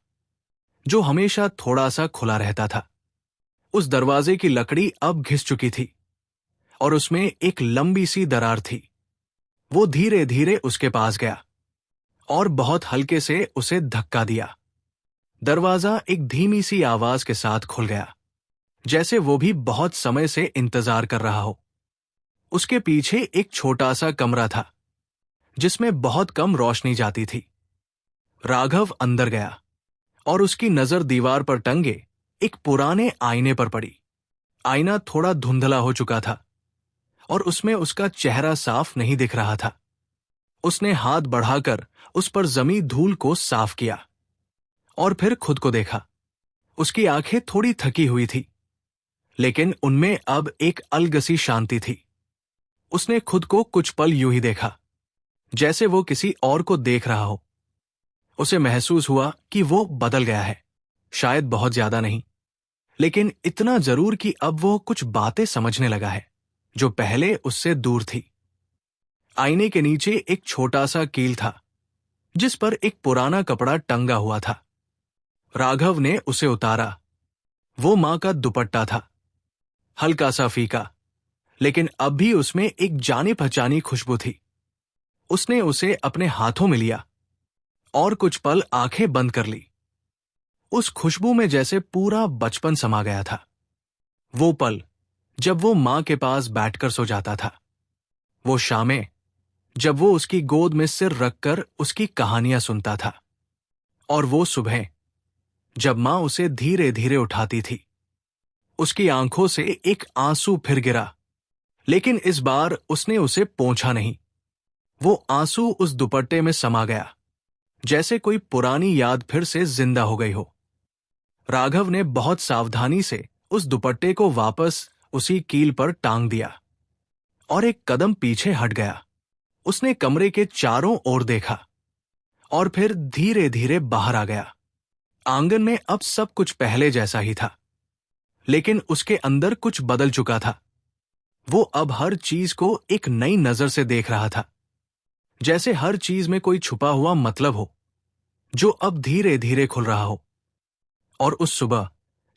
जो हमेशा थोड़ा सा खुला रहता था। उस दरवाजे की लकड़ी अब घिस चुकी थी और उसमें एक लंबी सी दरार थी। वो धीरे धीरे उसके पास गया और बहुत हल्के से उसे धक्का दिया। दरवाजा एक धीमी सी आवाज के साथ खुल गया, जैसे वो भी बहुत समय से इंतजार कर रहा हो। उसके पीछे एक छोटा सा कमरा था जिसमें बहुत कम रोशनी जाती थी। राघव अंदर गया और उसकी नजर दीवार पर टंगे एक पुराने आईने पर पड़ी। आईना थोड़ा धुंधला हो चुका था और उसमें उसका चेहरा साफ नहीं दिख रहा था। उसने हाथ बढ़ाकर उस पर जमी धूल को साफ किया और फिर खुद को देखा। उसकी आंखें थोड़ी थकी हुई थी, लेकिन उनमें अब एक अलग सी शांति थी। उसने खुद को कुछ पल यूं ही देखा, जैसे वो किसी और को देख रहा हो। उसे महसूस हुआ कि वो बदल गया है, शायद बहुत ज्यादा नहीं, लेकिन इतना जरूर कि अब वो कुछ बातें समझने लगा है जो पहले उससे दूर थी। आईने के नीचे एक छोटा सा कील था, जिस पर एक पुराना कपड़ा टंगा हुआ था। राघव ने उसे उतारा। वो मां का दुपट्टा था, हल्का सा फीका, लेकिन अब भी उसमें एक जानी पहचानी खुशबू थी। उसने उसे अपने हाथों में लिया और कुछ पल आंखें बंद कर ली। उस खुशबू में जैसे पूरा बचपन समा गया था। वो पल जब वो मां के पास बैठकर सो जाता था, वो शामें जब वो उसकी गोद में सिर रखकर उसकी कहानियां सुनता था, और वो सुबह जब मां उसे धीरे धीरे उठाती थी। उसकी आंखों से एक आंसू फिर गिरा, लेकिन इस बार उसने उसे पोंछा नहीं। वो आंसू उस दुपट्टे में समा गया, जैसे कोई पुरानी याद फिर से जिंदा हो गई हो। राघव ने बहुत सावधानी से उस दुपट्टे को वापस उसी कील पर टांग दिया और एक कदम पीछे हट गया। उसने कमरे के चारों ओर देखा और फिर धीरे धीरे बाहर आ गया। आंगन में अब सब कुछ पहले जैसा ही था, लेकिन उसके अंदर कुछ बदल चुका था। वो अब हर चीज को एक नई नजर से देख रहा था, जैसे हर चीज में कोई छुपा हुआ मतलब हो जो अब धीरे धीरे खुल रहा हो। और उस सुबह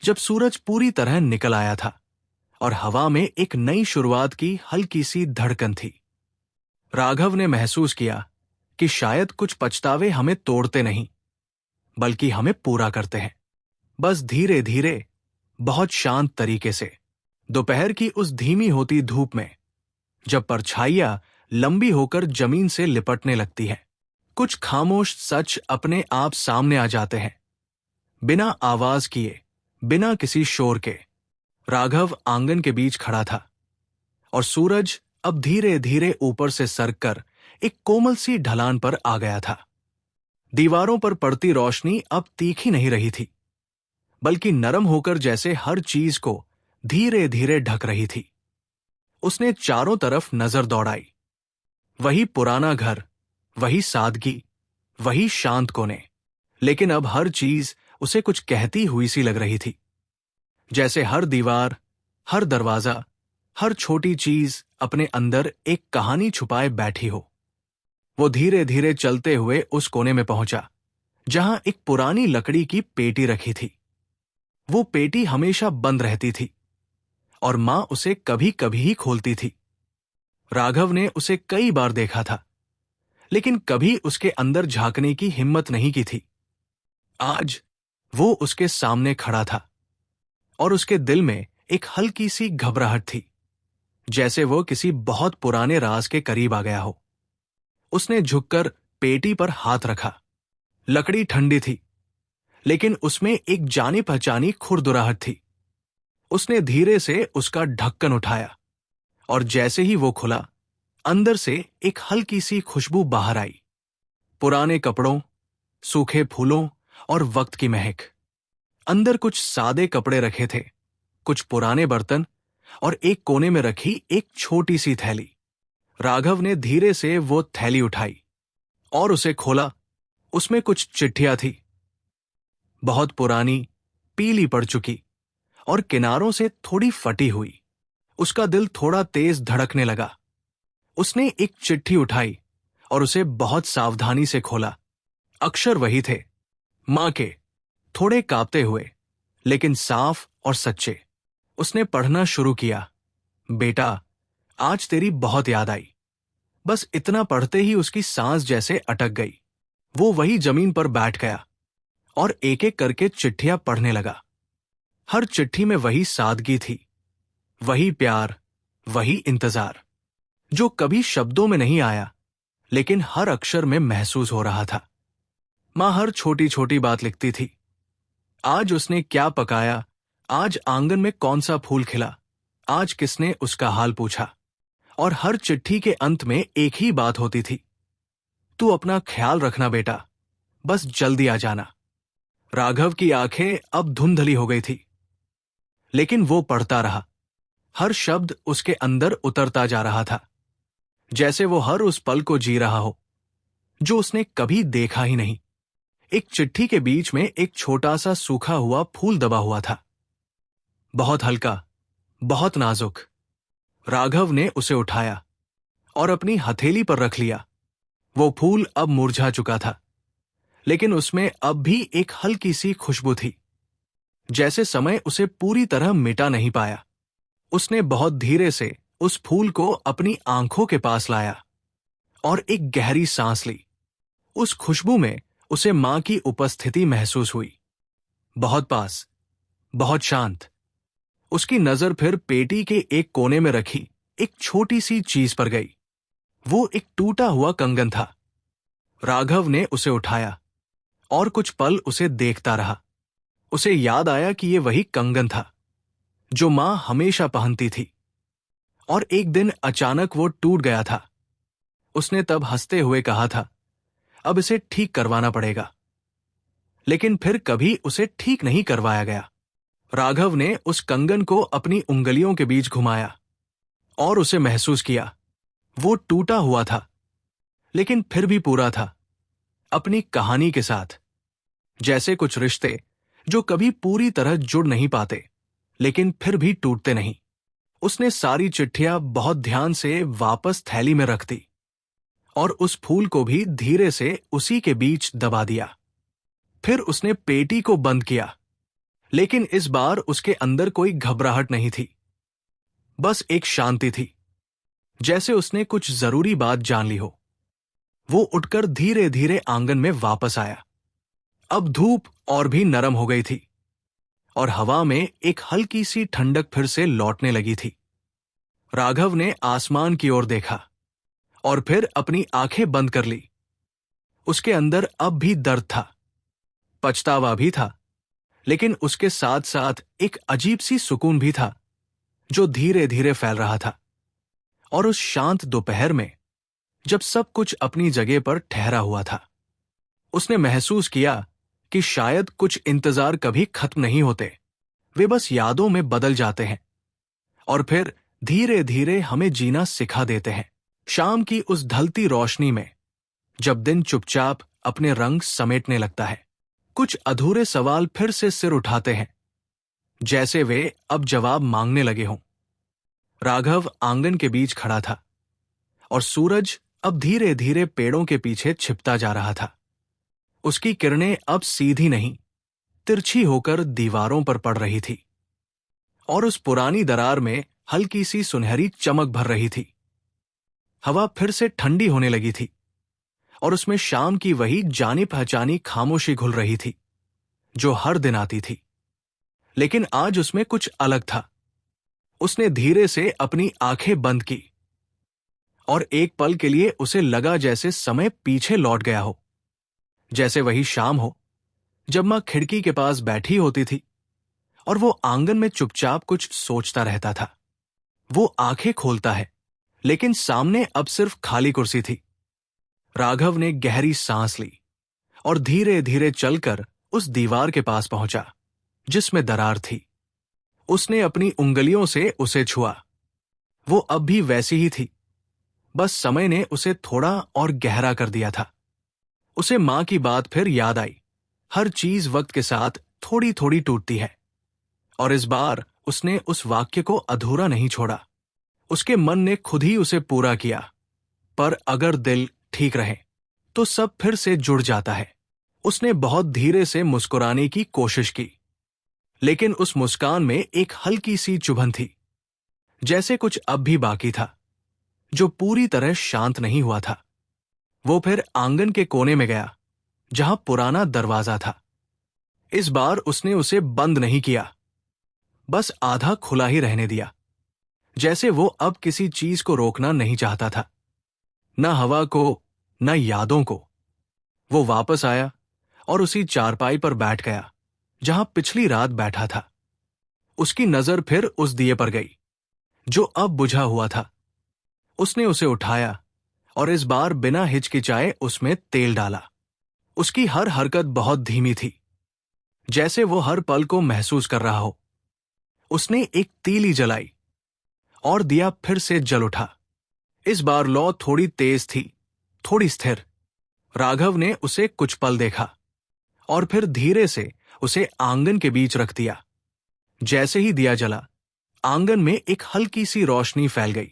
जब सूरज पूरी तरह निकल आया था और हवा में एक नई शुरुआत की हल्की सी धड़कन थी, राघव ने महसूस किया कि शायद कुछ पछतावे हमें तोड़ते नहीं, बल्कि हमें पूरा करते हैं, बस धीरे धीरे, बहुत शांत तरीके से। दोपहर की उस धीमी होती धूप में जब परछाइयां लंबी होकर जमीन से लिपटने लगती है, कुछ खामोश सच अपने आप सामने आ जाते हैं, बिना आवाज किए, बिना किसी शोर के। राघव आंगन के बीच खड़ा था और सूरज अब धीरे धीरे ऊपर से सरककर एक कोमल सी ढलान पर आ गया था। दीवारों पर पड़ती रोशनी अब तीखी नहीं रही थी, बल्कि नरम होकर जैसे हर चीज को धीरे धीरे ढक रही थी। उसने चारों तरफ नजर दौड़ाई। वही पुराना घर, वही सादगी, वही शांत कोने, लेकिन अब हर चीज उसे कुछ कहती हुई सी लग रही थी, जैसे हर दीवार, हर दरवाजा, हर छोटी चीज अपने अंदर एक कहानी छुपाए बैठी हो। वो धीरे धीरे चलते हुए उस कोने में पहुंचा जहां एक पुरानी लकड़ी की पेटी रखी थी। वो पेटी हमेशा बंद रहती थी और मां उसे कभी कभी ही खोलती थी। राघव ने उसे कई बार देखा था, लेकिन कभी उसके अंदर झांकने की हिम्मत नहीं की थी। आज वो उसके सामने खड़ा था और उसके दिल में एक हल्की सी घबराहट थी, जैसे वो किसी बहुत पुराने राज के करीब आ गया हो। उसने झुककर पेटी पर हाथ रखा। लकड़ी ठंडी थी, लेकिन उसमें एक जानी पहचानी खुरदुराहट थी। उसने धीरे से उसका ढक्कन उठाया और जैसे ही वो खुला, अंदर से एक हल्की सी खुशबू बाहर आई। पुराने कपड़ों, सूखे फूलों और वक्त की महक। अंदर कुछ सादे कपड़े रखे थे, कुछ पुराने बर्तन और एक कोने में रखी एक छोटी सी थैली। राघव ने धीरे से वो थैली उठाई और उसे खोला। उसमें कुछ चिट्ठियां थी, बहुत पुरानी, पीली पड़ चुकी और किनारों से थोड़ी फटी हुई। उसका दिल थोड़ा तेज धड़कने लगा। उसने एक चिट्ठी उठाई और उसे बहुत सावधानी से खोला। अक्षर वही थे, मां के, थोड़े कांपते हुए, लेकिन साफ और सच्चे। उसने पढ़ना शुरू किया। बेटा, आज तेरी बहुत याद आई। बस इतना पढ़ते ही उसकी सांस जैसे अटक गई। वो वही जमीन पर बैठ गया और एक एक करके चिट्ठियां पढ़ने लगा। हर चिट्ठी में वही सादगी थी, वही प्यार, वही इंतजार, जो कभी शब्दों में नहीं आया, लेकिन हर अक्षर में महसूस हो रहा था। मां हर छोटी छोटी बात लिखती थी। आज उसने क्या पकाया, आज आंगन में कौन सा फूल खिला, आज किसने उसका हाल पूछा। और हर चिट्ठी के अंत में एक ही बात होती थी, तू अपना ख्याल रखना बेटा, बस जल्दी आ जाना। राघव की आंखें अब धुंधली हो गई थी, लेकिन वो पढ़ता रहा। हर शब्द उसके अंदर उतरता जा रहा था, जैसे वो हर उस पल को जी रहा हो जो उसने कभी देखा ही नहीं। एक चिट्ठी के बीच में एक छोटा सा सूखा हुआ फूल दबा हुआ था, बहुत हल्का, बहुत नाजुक। राघव ने उसे उठाया और अपनी हथेली पर रख लिया। वो फूल अब मुरझा चुका था, लेकिन उसमें अब भी एक हल्की सी खुशबू थी, जैसे समय उसे पूरी तरह मिटा नहीं पाया। उसने बहुत धीरे से उस फूल को अपनी आंखों के पास लाया और एक गहरी सांस ली। उस खुशबू में उसे मां की उपस्थिति महसूस हुई, बहुत पास, बहुत शांत। उसकी नजर फिर पेटी के एक कोने में रखी एक छोटी सी चीज पर गई। वो एक टूटा हुआ कंगन था। राघव ने उसे उठाया और कुछ पल उसे देखता रहा। उसे याद आया कि ये वही कंगन था जो मां हमेशा पहनती थी, और एक दिन अचानक वो टूट गया था। उसने तब हंसते हुए कहा था, अब इसे ठीक करवाना पड़ेगा। लेकिन फिर कभी उसे ठीक नहीं करवाया गया। राघव ने उस कंगन को अपनी उंगलियों के बीच घुमाया और उसे महसूस किया। वो टूटा हुआ था, लेकिन फिर भी पूरा था, अपनी कहानी के साथ। जैसे कुछ रिश्ते जो कभी पूरी तरह जुड़ नहीं पाते, लेकिन फिर भी टूटते नहीं। उसने सारी चिट्ठियां बहुत ध्यान से वापस थैली में रख दी और उस फूल को भी धीरे से उसी के बीच दबा दिया। फिर उसने पेटी को बंद किया, लेकिन इस बार उसके अंदर कोई घबराहट नहीं थी, बस एक शांति थी, जैसे उसने कुछ जरूरी बात जान ली हो। वो उठकर धीरे धीरे आंगन में वापस आया। अब धूप और भी नरम हो गई थी और हवा में एक हल्की सी ठंडक फिर से लौटने लगी थी। राघव ने आसमान की ओर देखा और फिर अपनी आंखें बंद कर ली। उसके अंदर अब भी दर्द था, पछतावा भी था, लेकिन उसके साथ साथ एक अजीब सी सुकून भी था जो धीरे धीरे फैल रहा था। और उस शांत दोपहर में, जब सब कुछ अपनी जगह पर ठहरा हुआ था, उसने महसूस किया कि शायद कुछ इंतजार कभी खत्म नहीं होते, वे बस यादों में बदल जाते हैं और फिर धीरे धीरे हमें जीना सिखा देते हैं। शाम की उस ढलती रोशनी में, जब दिन चुपचाप अपने रंग समेटने लगता है, कुछ अधूरे सवाल फिर से सिर उठाते हैं, जैसे वे अब जवाब मांगने लगे हों। राघव आंगन के बीच खड़ा था और सूरज अब धीरे धीरे पेड़ों के पीछे छिपता जा रहा था। उसकी किरणें अब सीधी नहीं, तिरछी होकर दीवारों पर पड़ रही थी और उस पुरानी दरार में हल्की सी सुनहरी चमक भर रही थी। हवा फिर से ठंडी होने लगी थी और उसमें शाम की वही जानी पहचानी खामोशी घुल रही थी जो हर दिन आती थी, लेकिन आज उसमें कुछ अलग था। उसने धीरे से अपनी आंखें बंद की और एक पल के लिए उसे लगा जैसे समय पीछे लौट गया हो, जैसे वही शाम हो जब मां खिड़की के पास बैठी होती थी और वो आंगन में चुपचाप कुछ सोचता रहता था। वो आंखें खोलता है, लेकिन सामने अब सिर्फ खाली कुर्सी थी। राघव ने गहरी सांस ली और धीरे धीरे चलकर उस दीवार के पास पहुंचा जिसमें दरार थी। उसने अपनी उंगलियों से उसे छुआ। वो अब भी वैसी ही थी, बस समय ने उसे थोड़ा और गहरा कर दिया था। उसे मां की बात फिर याद आई, हर चीज वक्त के साथ थोड़ी थोड़ी टूटती है, और इस बार उसने उस वाक्य को अधूरा नहीं छोड़ा। उसके मन ने खुद ही उसे पूरा किया, पर अगर दिल ठीक रहे तो सब फिर से जुड़ जाता है। उसने बहुत धीरे से मुस्कुराने की कोशिश की, लेकिन उस मुस्कान में एक हल्की सी चुभन थी, जैसे कुछ अब भी बाकी था जो पूरी तरह शांत नहीं हुआ था। वो फिर आंगन के कोने में गया जहां पुराना दरवाजा था। इस बार उसने उसे बंद नहीं किया, बस आधा खुला ही रहने दिया, जैसे वो अब किसी चीज को रोकना नहीं चाहता था, न हवा को न यादों को। वो वापस आया और उसी चारपाई पर बैठ गया जहां पिछली रात बैठा था। उसकी नजर फिर उस दिए पर गई जो अब बुझा हुआ था। उसने उसे उठाया और इस बार बिना हिचकिचाए उसमें तेल डाला। उसकी हर हरकत बहुत धीमी थी, जैसे वो हर पल को महसूस कर रहा हो। उसने एक तीली जलाई और दिया फिर से जल उठा। इस बार लौ थोड़ी तेज थी, थोड़ी स्थिर। राघव ने उसे कुछ पल देखा और फिर धीरे से उसे आंगन के बीच रख दिया। जैसे ही दिया जला, आंगन में एक हल्की सी रोशनी फैल गई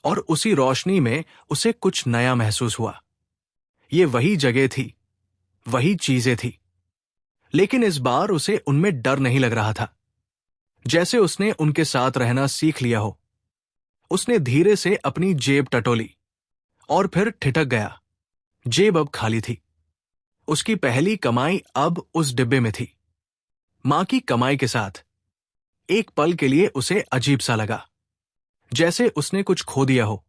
और उसी रोशनी में उसे कुछ नया महसूस हुआ। ये वही जगह थी, वही चीजें थी, लेकिन इस बार उसे उनमें डर नहीं लग रहा था, जैसे उसने उनके साथ रहना सीख लिया हो। उसने धीरे से अपनी जेब टटोली और फिर ठिठक गया। जेब अब खाली थी। उसकी पहली कमाई अब उस डिब्बे में थी, मां की कमाई के साथ। एक पल के लिए उसे अजीब सा लगा, जैसे उसने कुछ खो दिया हो,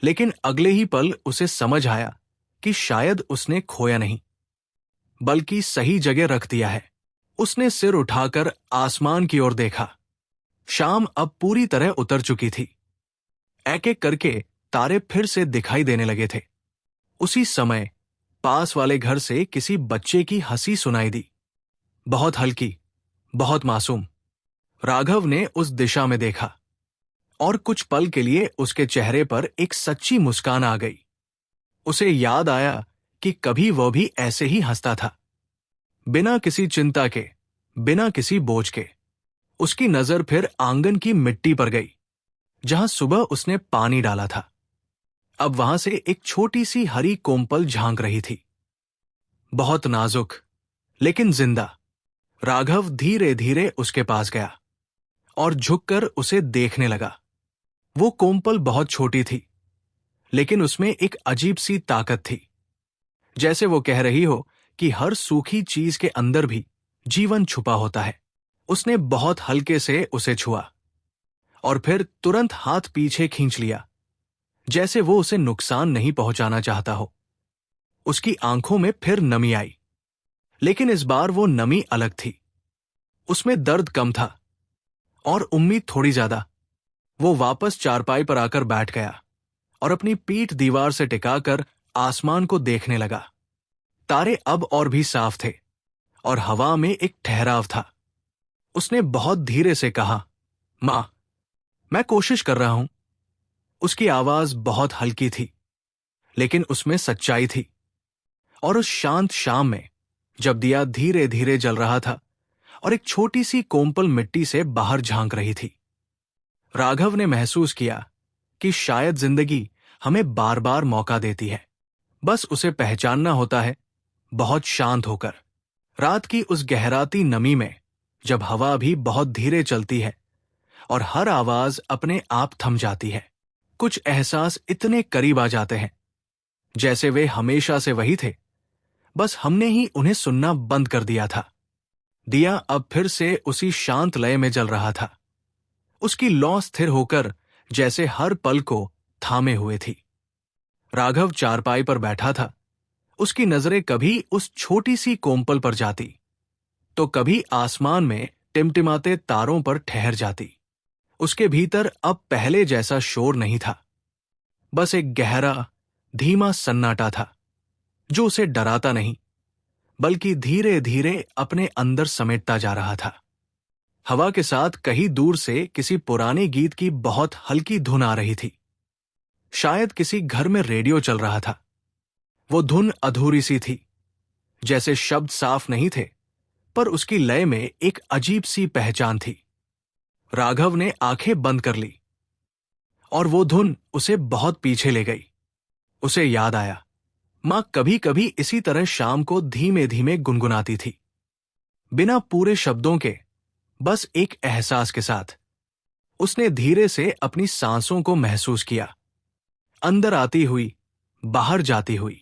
लेकिन अगले ही पल उसे समझ आया कि शायद उसने खोया नहीं, बल्कि सही जगह रख दिया है। उसने सिर उठाकर आसमान की ओर देखा। शाम अब पूरी तरह उतर चुकी थी। एक एक करके तारे फिर से दिखाई देने लगे थे। उसी समय पास वाले घर से किसी बच्चे की हंसी सुनाई दी, बहुत हल्की, बहुत मासूम। राघव ने उस दिशा में देखा और कुछ पल के लिए उसके चेहरे पर एक सच्ची मुस्कान आ गई। उसे याद आया कि कभी वह भी ऐसे ही हंसता था, बिना किसी चिंता के, बिना किसी बोझ के। उसकी नजर फिर आंगन की मिट्टी पर गई, जहां सुबह उसने पानी डाला था। अब वहां से एक छोटी सी हरी कोमपल झांक रही थी, बहुत नाजुक लेकिन जिंदा। राघव धीरे धीरे उसके पास गया और झुककर उसे देखने लगा। वो कोमपल बहुत छोटी थी, लेकिन उसमें एक अजीब सी ताकत थी, जैसे वो कह रही हो कि हर सूखी चीज के अंदर भी जीवन छुपा होता है। उसने बहुत हल्के से उसे छुआ और फिर तुरंत हाथ पीछे खींच लिया, जैसे वो उसे नुकसान नहीं पहुंचाना चाहता हो। उसकी आंखों में फिर नमी आई, लेकिन इस बार वो नमी अलग थी। उसमें दर्द कम था और उम्मीद थोड़ी ज्यादा। वो वापस चारपाई पर आकर बैठ गया और अपनी पीठ दीवार से टिकाकर आसमान को देखने लगा। तारे अब और भी साफ थे और हवा में एक ठहराव था। उसने बहुत धीरे से कहा, मां, मैं कोशिश कर रहा हूं। उसकी आवाज बहुत हल्की थी, लेकिन उसमें सच्चाई थी। और उस शांत शाम में, जब दिया धीरे धीरे जल रहा था और एक छोटी सी कोमपल मिट्टी से बाहर झांक रही थी, राघव ने महसूस किया कि शायद जिंदगी हमें बार बार मौका देती है, बस उसे पहचानना होता है, बहुत शांत होकर। रात की उस गहराती नमी में, जब हवा भी बहुत धीरे चलती है और हर आवाज अपने आप थम जाती है, कुछ एहसास इतने करीब आ जाते हैं, जैसे वे हमेशा से वही थे, बस हमने ही उन्हें सुनना बंद कर दिया था। दिया अब फिर से उसी शांत लय में जल रहा था। उसकी लौ स्थिर होकर जैसे हर पल को थामे हुए थी। राघव चारपाई पर बैठा था। उसकी नजरें कभी उस छोटी सी कोमपल पर जाती, तो कभी आसमान में टिमटिमाते तारों पर ठहर जाती। उसके भीतर अब पहले जैसा शोर नहीं था, बस एक गहरा, धीमा सन्नाटा था, जो उसे डराता नहीं, बल्कि धीरे धीरे अपने अंदर समेटता जा रहा था। हवा के साथ कहीं दूर से किसी पुराने गीत की बहुत हल्की धुन आ रही थी। शायद किसी घर में रेडियो चल रहा था। वो धुन अधूरी सी थी, जैसे शब्द साफ नहीं थे, पर उसकी लय में एक अजीब सी पहचान थी। राघव ने आंखें बंद कर ली और वो धुन उसे बहुत पीछे ले गई। उसे याद आया, मां कभी कभी इसी तरह शाम को धीमे धीमे गुनगुनाती थी, बिना पूरे शब्दों के, बस एक एहसास के साथ। उसने धीरे से अपनी सांसों को महसूस किया, अंदर आती हुई, बाहर जाती हुई,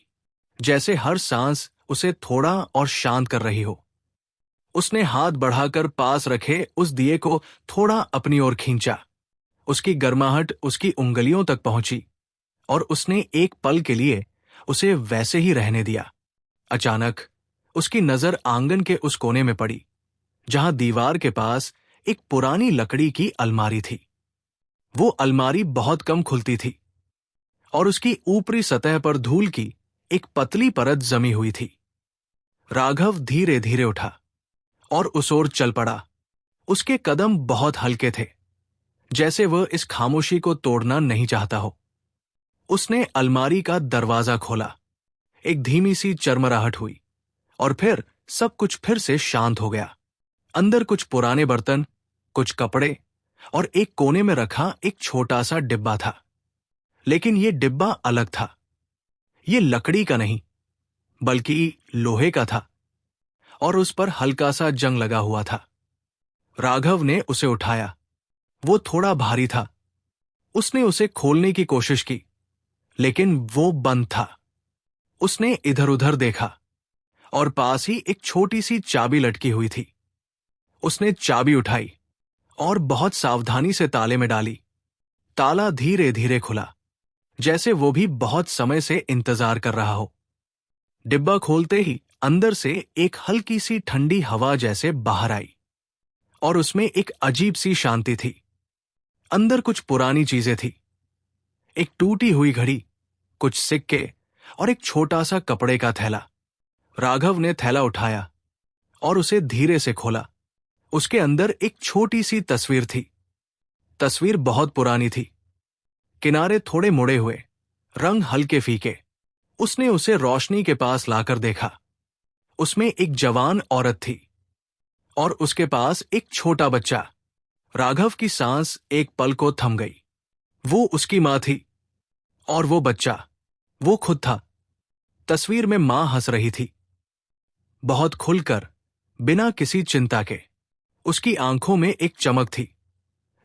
जैसे हर सांस उसे थोड़ा और शांत कर रही हो। उसने हाथ बढ़ाकर पास रखे उस दिए को थोड़ा अपनी ओर खींचा। उसकी गर्माहट उसकी उंगलियों तक पहुंची और उसने एक पल के लिए उसे वैसे ही रहने दिया। अचानक उसकी नजर आंगन के उस कोने में पड़ी, जहां दीवार के पास एक पुरानी लकड़ी की अलमारी थी। वो अलमारी बहुत कम खुलती थी और उसकी ऊपरी सतह पर धूल की एक पतली परत जमी हुई थी। राघव धीरे धीरे उठा और उस ओर चल पड़ा। उसके कदम बहुत हल्के थे, जैसे वह इस खामोशी को तोड़ना नहीं चाहता हो। उसने अलमारी का दरवाजा खोला। एक धीमी सी चरमराहट हुई और फिर सब कुछ फिर से शांत हो गया। अंदर कुछ पुराने बर्तन, कुछ कपड़े और एक कोने में रखा एक छोटा सा डिब्बा था। लेकिन यह डिब्बा अलग था। ये लकड़ी का नहीं, बल्कि लोहे का था और उस पर हल्का सा जंग लगा हुआ था। राघव ने उसे उठाया। वो थोड़ा भारी था। उसने उसे खोलने की कोशिश की, लेकिन वो बंद था। उसने इधर उधर देखा और पास ही एक छोटी सी चाबी लटकी हुई थी। उसने चाबी उठाई और बहुत सावधानी से ताले में डाली। ताला धीरे धीरे खुला, जैसे वो भी बहुत समय से इंतजार कर रहा हो। डिब्बा खोलते ही अंदर से एक हल्की सी ठंडी हवा जैसे बाहर आई और उसमें एक अजीब सी शांति थी। अंदर कुछ पुरानी चीजें थी। एक टूटी हुई घड़ी, कुछ सिक्के और एक छोटा सा कपड़े का थैला। राघव ने थैला उठाया और उसे धीरे से खोला। उसके अंदर एक छोटी सी तस्वीर थी। तस्वीर बहुत पुरानी थी, किनारे थोड़े मुड़े हुए, रंग हल्के फीके। उसने उसे रोशनी के पास लाकर देखा। उसमें एक जवान औरत थी और उसके पास एक छोटा बच्चा। राघव की सांस एक पल को थम गई। वो उसकी मां थी और वो बच्चा, वो खुद था। तस्वीर में मां हंस रही थी, बहुत खुलकर, बिना किसी चिंता के। उसकी आंखों में एक चमक थी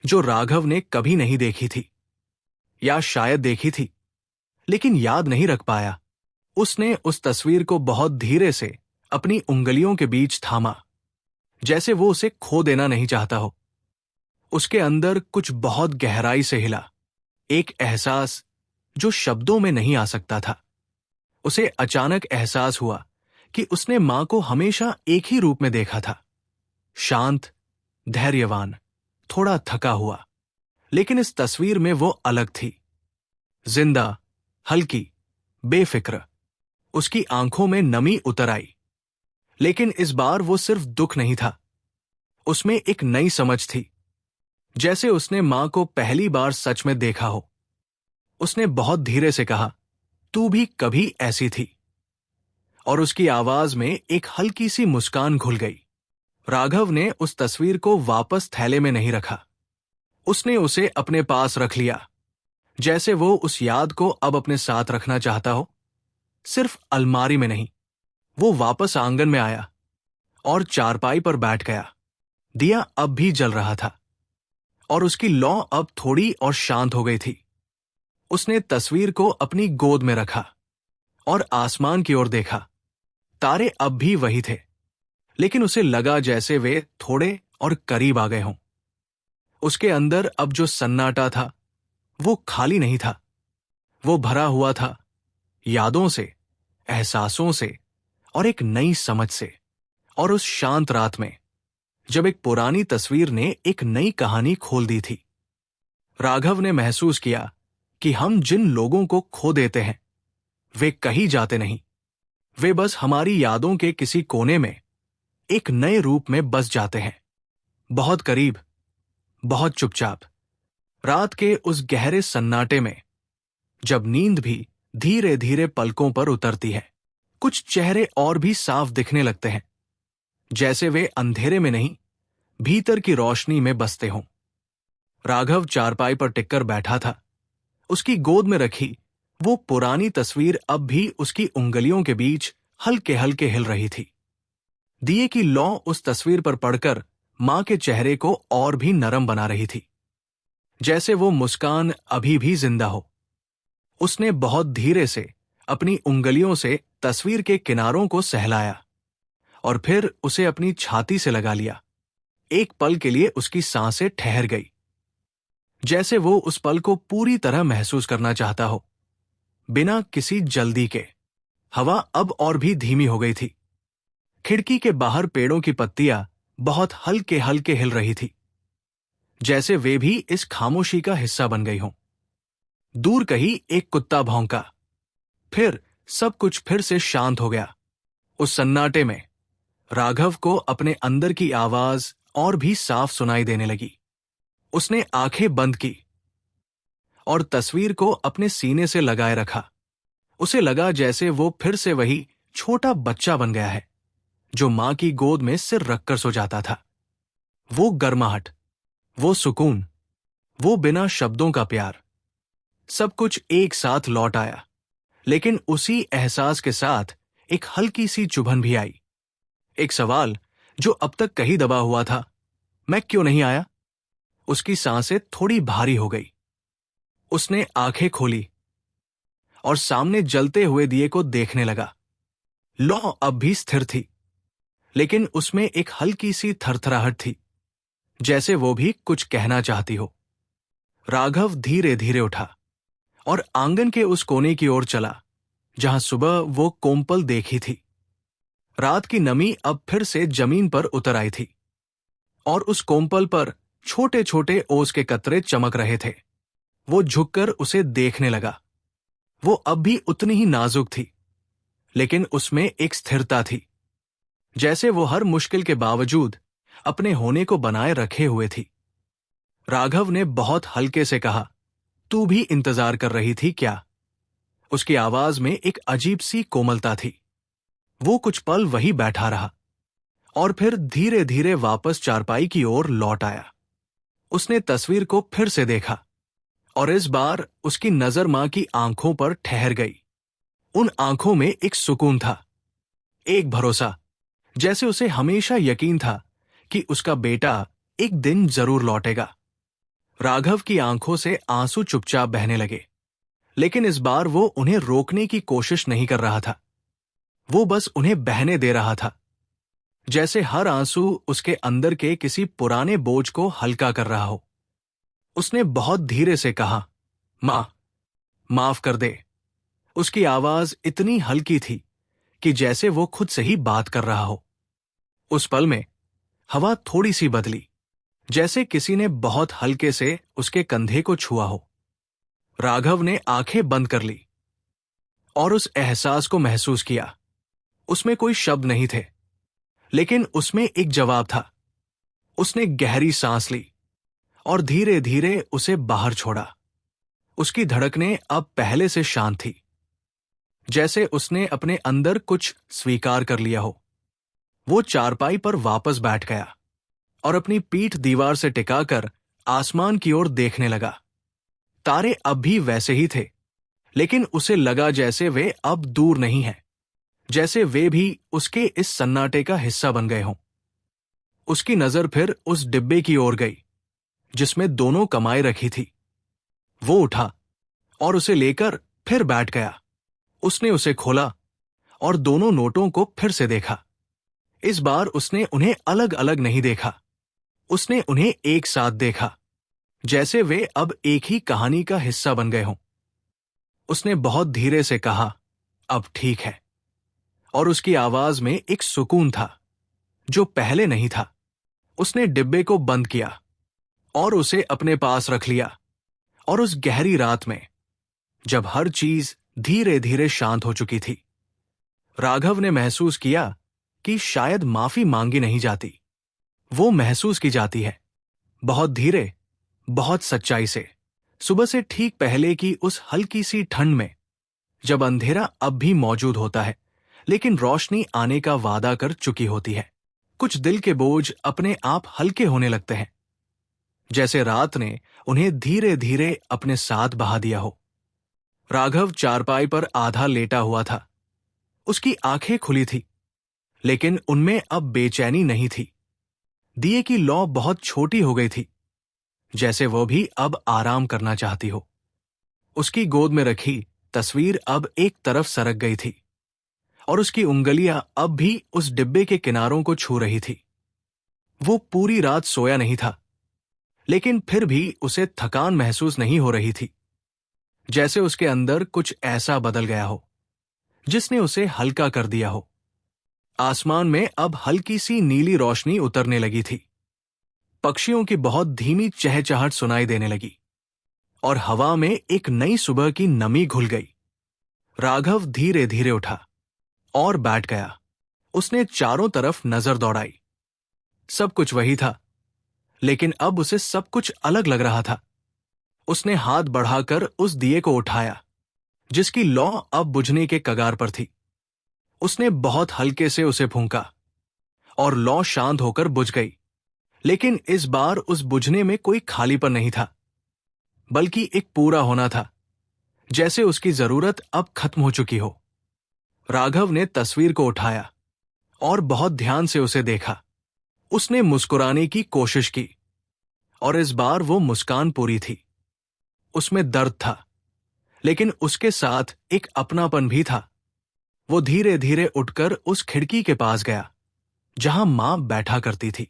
जो राघव ने कभी नहीं देखी थी, या शायद देखी थी लेकिन याद नहीं रख पाया। उसने उस तस्वीर को बहुत धीरे से अपनी उंगलियों के बीच थामा, जैसे वो उसे खो देना नहीं चाहता हो। उसके अंदर कुछ बहुत गहराई से हिला, एक एहसास जो शब्दों में नहीं आ सकता था। उसे अचानक एहसास हुआ कि उसने मां को हमेशा एक ही रूप में देखा था, शांत, धैर्यवान, थोड़ा थका हुआ। लेकिन इस तस्वीर में वो अलग थी, जिंदा, हल्की, बेफिक्र। उसकी आंखों में नमी उतर आई। लेकिन इस बार वो सिर्फ दुख नहीं था, उसमें एक नई समझ थी, जैसे उसने मां को पहली बार सच में देखा हो। उसने बहुत धीरे से कहा, तू भी कभी ऐसी थी। और उसकी आवाज में एक हल्की सी मुस्कान घुल गई। राघव ने उस तस्वीर को वापस थैले में नहीं रखा। उसने उसे अपने पास रख लिया, जैसे वो उस याद को अब अपने साथ रखना चाहता हो। सिर्फ अलमारी में नहीं। वो वापस आंगन में आया और चारपाई पर बैठ गया। दिया अब भी जल रहा था और उसकी लौ अब थोड़ी और शांत हो गई थी। उसने तस्वीर को अपनी गोद में रखा और आसमान की ओर देखा। तारे अब भी वही थे, लेकिन उसे लगा जैसे वे थोड़े और करीब आ गए हों। उसके अंदर अब जो सन्नाटा था वो खाली नहीं था, वो भरा हुआ था यादों से, एहसासों से और एक नई समझ से। और उस शांत रात में, जब एक पुरानी तस्वीर ने एक नई कहानी खोल दी थी, राघव ने महसूस किया कि हम जिन लोगों को खो देते हैं वे कहीं जाते नहीं। वे बस हमारी यादों के किसी कोने में एक नए रूप में बस जाते हैं, बहुत करीब, बहुत चुपचाप। रात के उस गहरे सन्नाटे में, जब नींद भी धीरे धीरे पलकों पर उतरती है, कुछ चेहरे और भी साफ दिखने लगते हैं, जैसे वे अंधेरे में नहीं, भीतर की रोशनी में बसते हों। राघव चारपाई पर टिककर बैठा था। उसकी गोद में रखी वो पुरानी तस्वीर अब भी उसकी उंगलियों के बीच हल्के हल्के हिल रही थी। दिए की लौ उस तस्वीर पर पड़कर मां के चेहरे को और भी नरम बना रही थी, जैसे वो मुस्कान अभी भी जिंदा हो। उसने बहुत धीरे से अपनी उंगलियों से तस्वीर के किनारों को सहलाया और फिर उसे अपनी छाती से लगा लिया। एक पल के लिए उसकी सांसें ठहर गई, जैसे वो उस पल को पूरी तरह महसूस करना चाहता हो, बिना किसी जल्दी के। हवा अब और भी धीमी हो गई थी। खिड़की के बाहर पेड़ों की पत्तियां बहुत हल्के हल्के हिल रही थी, जैसे वे भी इस खामोशी का हिस्सा बन गई हों। दूर कहीं एक कुत्ता भौंका। फिर सब कुछ फिर से शांत हो गया। उस सन्नाटे में राघव को अपने अंदर की आवाज और भी साफ सुनाई देने लगी। उसने आंखें बंद की और तस्वीर को अपने सीने से लगाए रखा। उसे लगा जैसे वो फिर से वही छोटा बच्चा बन गया है जो मां की गोद में सिर रखकर सो जाता था। वो गर्माहट, वो सुकून, वो बिना शब्दों का प्यार, सब कुछ एक साथ लौट आया। लेकिन उसी एहसास के साथ एक हल्की सी चुभन भी आई। एक सवाल जो अब तक कहीं दबा हुआ था, मैं क्यों नहीं आया? उसकी सांसें थोड़ी भारी हो गई। उसने आंखें खोली और सामने जलते हुए दिए को देखने लगा। लौ अब भी स्थिर थी, लेकिन उसमें एक हल्की सी थरथराहट थी, जैसे वो भी कुछ कहना चाहती हो। राघव धीरे धीरे उठा और आंगन के उस कोने की ओर चला जहां सुबह वो कोमपल देखी थी। रात की नमी अब फिर से जमीन पर उतर आई थी और उस कोमपल पर छोटे छोटे ओस के कतरे चमक रहे थे। वो झुककर उसे देखने लगा। वो अब भी उतनी ही नाजुक थी, लेकिन उसमें एक स्थिरता थी, जैसे वो हर मुश्किल के बावजूद अपने होने को बनाए रखे हुए थी। राघव ने बहुत हल्के से कहा, तू भी इंतजार कर रही थी क्या? उसकी आवाज में एक अजीब सी कोमलता थी। वो कुछ पल वही बैठा रहा और फिर धीरे धीरे वापस चारपाई की ओर लौट आया। उसने तस्वीर को फिर से देखा और इस बार उसकी नजर मां की आंखों पर ठहर गई। उन आंखों में एक सुकून था, एक भरोसा, जैसे उसे हमेशा यकीन था कि उसका बेटा एक दिन जरूर लौटेगा। राघव की आंखों से आंसू चुपचाप बहने लगे, लेकिन इस बार वो उन्हें रोकने की कोशिश नहीं कर रहा था। वो बस उन्हें बहने दे रहा था, जैसे हर आंसू उसके अंदर के किसी पुराने बोझ को हल्का कर रहा हो। उसने बहुत धीरे से कहा, मां, माफ कर दे। उसकी आवाज इतनी हल्की थी कि जैसे वो खुद से ही बात कर रहा हो। उस पल में हवा थोड़ी सी बदली, जैसे किसी ने बहुत हल्के से उसके कंधे को छुआ हो। राघव ने आंखें बंद कर ली और उस एहसास को महसूस किया। उसमें कोई शब्द नहीं थे, लेकिन उसमें एक जवाब था। उसने गहरी सांस ली और धीरे धीरे उसे बाहर छोड़ा। उसकी धड़कनें अब पहले से शांत थी, जैसे उसने अपने अंदर कुछ स्वीकार कर लिया हो। वो चारपाई पर वापस बैठ गया और अपनी पीठ दीवार से टिकाकर आसमान की ओर देखने लगा। तारे अब भी वैसे ही थे, लेकिन उसे लगा जैसे वे अब दूर नहीं हैं, जैसे वे भी उसके इस सन्नाटे का हिस्सा बन गए हों। उसकी नजर फिर उस डिब्बे की ओर गई जिसमें दोनों कमाई रखी थी। वो उठा और उसे लेकर फिर बैठ गया। उसने उसे खोला और दोनों नोटों को फिर से देखा। इस बार उसने उन्हें अलग अलग नहीं देखा, उसने उन्हें एक साथ देखा, जैसे वे अब एक ही कहानी का हिस्सा बन गए हों। उसने बहुत धीरे से कहा, अब ठीक है। और उसकी आवाज में एक सुकून था जो पहले नहीं था। उसने डिब्बे को बंद किया और उसे अपने पास रख लिया। और उस गहरी रात में, जब हर चीज धीरे धीरे शांत हो चुकी थी, राघव ने महसूस किया कि शायद माफी मांगी नहीं जाती, वो महसूस की जाती है, बहुत धीरे, बहुत सच्चाई से। सुबह से ठीक पहले की उस हल्की सी ठंड में, जब अंधेरा अब भी मौजूद होता है लेकिन रोशनी आने का वादा कर चुकी होती है। कुछ दिल के बोझ अपने आप हल्के होने लगते हैं, जैसे रात ने उन्हें धीरे धीरे अपने साथ बहा दिया हो। राघव चारपाई पर आधा लेटा हुआ था। उसकी आंखें खुली थी, लेकिन उनमें अब बेचैनी नहीं थी। दिए की लौ बहुत छोटी हो गई थी, जैसे वो भी अब आराम करना चाहती हो। उसकी गोद में रखी तस्वीर अब एक तरफ सरक गई थी और उसकी उंगलियां अब भी उस डिब्बे के किनारों को छू रही थी। वो पूरी रात सोया नहीं था, लेकिन फिर भी उसे थकान महसूस नहीं हो रही थी, जैसे उसके अंदर कुछ ऐसा बदल गया हो जिसने उसे हल्का कर दिया हो। आसमान में अब हल्की सी नीली रोशनी उतरने लगी थी। पक्षियों की बहुत धीमी चहचहाट सुनाई देने लगी और हवा में एक नई सुबह की नमी घुल गई। राघव धीरे धीरे उठा और बैठ गया। उसने चारों तरफ नजर दौड़ाई। सब कुछ वही था, लेकिन अब उसे सब कुछ अलग लग रहा था। उसने हाथ बढ़ाकर उस दिए को उठाया जिसकी लौ अब बुझने के कगार पर थी। उसने बहुत हल्के से उसे फूंका और लौ शांत होकर बुझ गई। लेकिन इस बार उस बुझने में कोई खालीपन नहीं था, बल्कि एक पूरा होना था, जैसे उसकी जरूरत अब खत्म हो चुकी हो। राघव ने तस्वीर को उठाया और बहुत ध्यान से उसे देखा। उसने मुस्कुराने की कोशिश की और इस बार वो मुस्कान पूरी थी। उसमें दर्द था, लेकिन उसके साथ एक अपनापन भी था। वो धीरे धीरे उठकर उस खिड़की के पास गया जहां मां बैठा करती थी।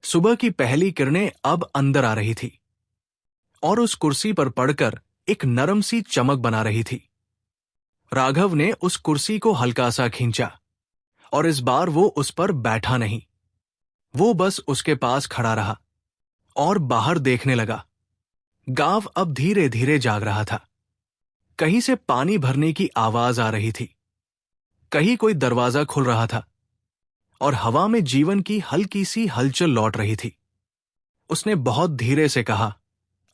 सुबह की पहली किरणें अब अंदर आ रही थी और उस कुर्सी पर पड़कर एक नरम सी चमक बना रही थी। राघव ने उस कुर्सी को हल्का सा खींचा और इस बार वो उस पर बैठा नहीं, वो बस उसके पास खड़ा रहा और बाहर देखने लगा। गांव अब धीरे धीरे जाग रहा था। कहीं से पानी भरने की आवाज आ रही थी, कहीं कोई दरवाजा खुल रहा था और हवा में जीवन की हल्की सी हलचल लौट रही थी। उसने बहुत धीरे से कहा,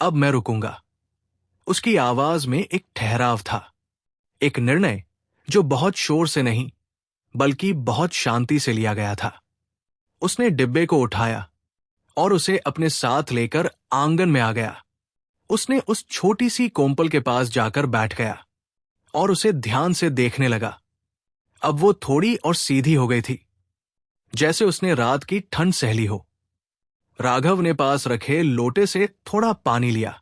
अब मैं रुकूंगा। उसकी आवाज में एक ठहराव था, एक निर्णय जो बहुत शोर से नहीं बल्कि बहुत शांति से लिया गया था। उसने डिब्बे को उठाया और उसे अपने साथ लेकर आंगन में आ गया। उसने उस छोटी सी कोम्पल के पास जाकर बैठ गया और उसे ध्यान से देखने लगा। अब वो थोड़ी और सीधी हो गई थी, जैसे उसने रात की ठंड सह ली हो। राघव ने पास रखे लोटे से थोड़ा पानी लिया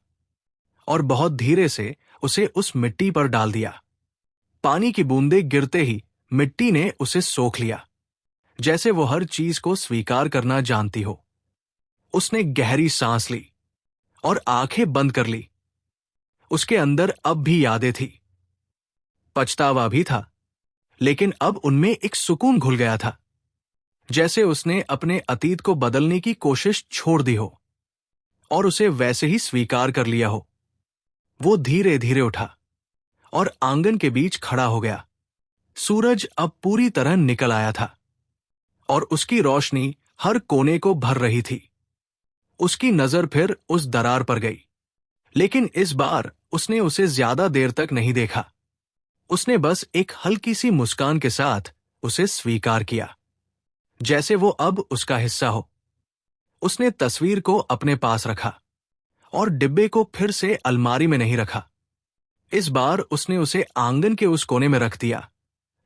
और बहुत धीरे से उसे उस मिट्टी पर डाल दिया। पानी की बूंदें गिरते ही मिट्टी ने उसे सोख लिया, जैसे वो हर चीज को स्वीकार करना जानती हो। उसने गहरी सांस ली और आंखें बंद कर ली। उसके अंदर अब भी यादें थी, पछतावा भी था, लेकिन अब उनमें एक सुकून घुल गया था, जैसे उसने अपने अतीत को बदलने की कोशिश छोड़ दी हो और उसे वैसे ही स्वीकार कर लिया हो। वो धीरे धीरे उठा और आंगन के बीच खड़ा हो गया। सूरज अब पूरी तरह निकल आया था और उसकी रोशनी हर कोने को भर रही थी। उसकी नजर फिर उस दरार पर गई, लेकिन इस बार उसने उसे ज्यादा देर तक नहीं देखा। उसने बस एक हल्की सी मुस्कान के साथ उसे स्वीकार किया, जैसे वो अब उसका हिस्सा हो। उसने तस्वीर को अपने पास रखा और डिब्बे को फिर से अलमारी में नहीं रखा। इस बार उसने उसे आंगन के उस कोने में रख दिया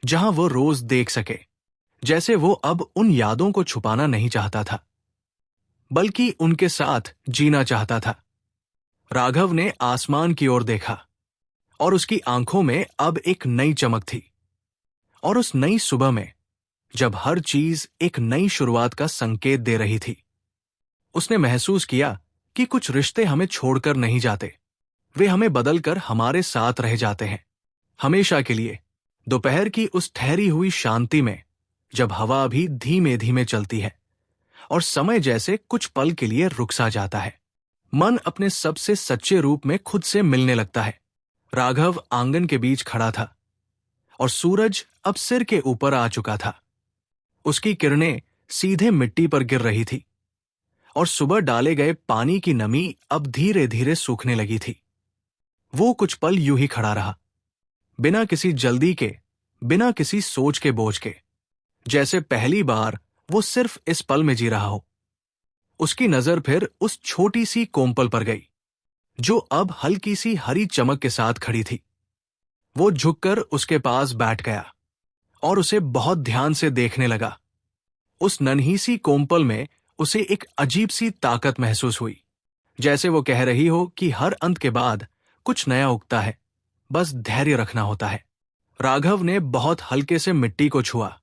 जहां वो रोज देख सके, जैसे वो अब उन यादों को छुपाना नहीं चाहता था, बल्कि उनके साथ जीना चाहता था। राघव ने आसमान की ओर देखा और उसकी आंखों में अब एक नई चमक थी। और उस नई सुबह में, जब हर चीज एक नई शुरुआत का संकेत दे रही थी, उसने महसूस किया कि कुछ रिश्ते हमें छोड़कर नहीं जाते, वे हमें बदलकर हमारे साथ रह जाते हैं, हमेशा के लिए। दोपहर की उस ठहरी हुई शांति में, जब हवा भी धीमे धीमे चलती है और समय जैसे कुछ पल के लिए रुक सा जाता है, मन अपने सबसे सच्चे रूप में खुद से मिलने लगता है। राघव आंगन के बीच खड़ा था और सूरज अब सिर के ऊपर आ चुका था। उसकी किरणें सीधे मिट्टी पर गिर रही थी और सुबह डाले गए पानी की नमी अब धीरे धीरे सूखने लगी थी। वो कुछ पल यूं ही खड़ा रहा, बिना किसी जल्दी के, बिना किसी सोच के बोझ के, जैसे पहली बार वो सिर्फ इस पल में जी रहा हो। उसकी नजर फिर उस छोटी सी कोम्पल पर गई जो अब हल्की सी हरी चमक के साथ खड़ी थी। वो झुककर उसके पास बैठ गया और उसे बहुत ध्यान से देखने लगा। उस नन्ही सी कोम्पल में उसे एक अजीब सी ताकत महसूस हुई, जैसे वो कह रही हो कि हर अंत के बाद कुछ नया उगता है, बस धैर्य रखना होता है। राघव ने बहुत हल्के से मिट्टी को छुआ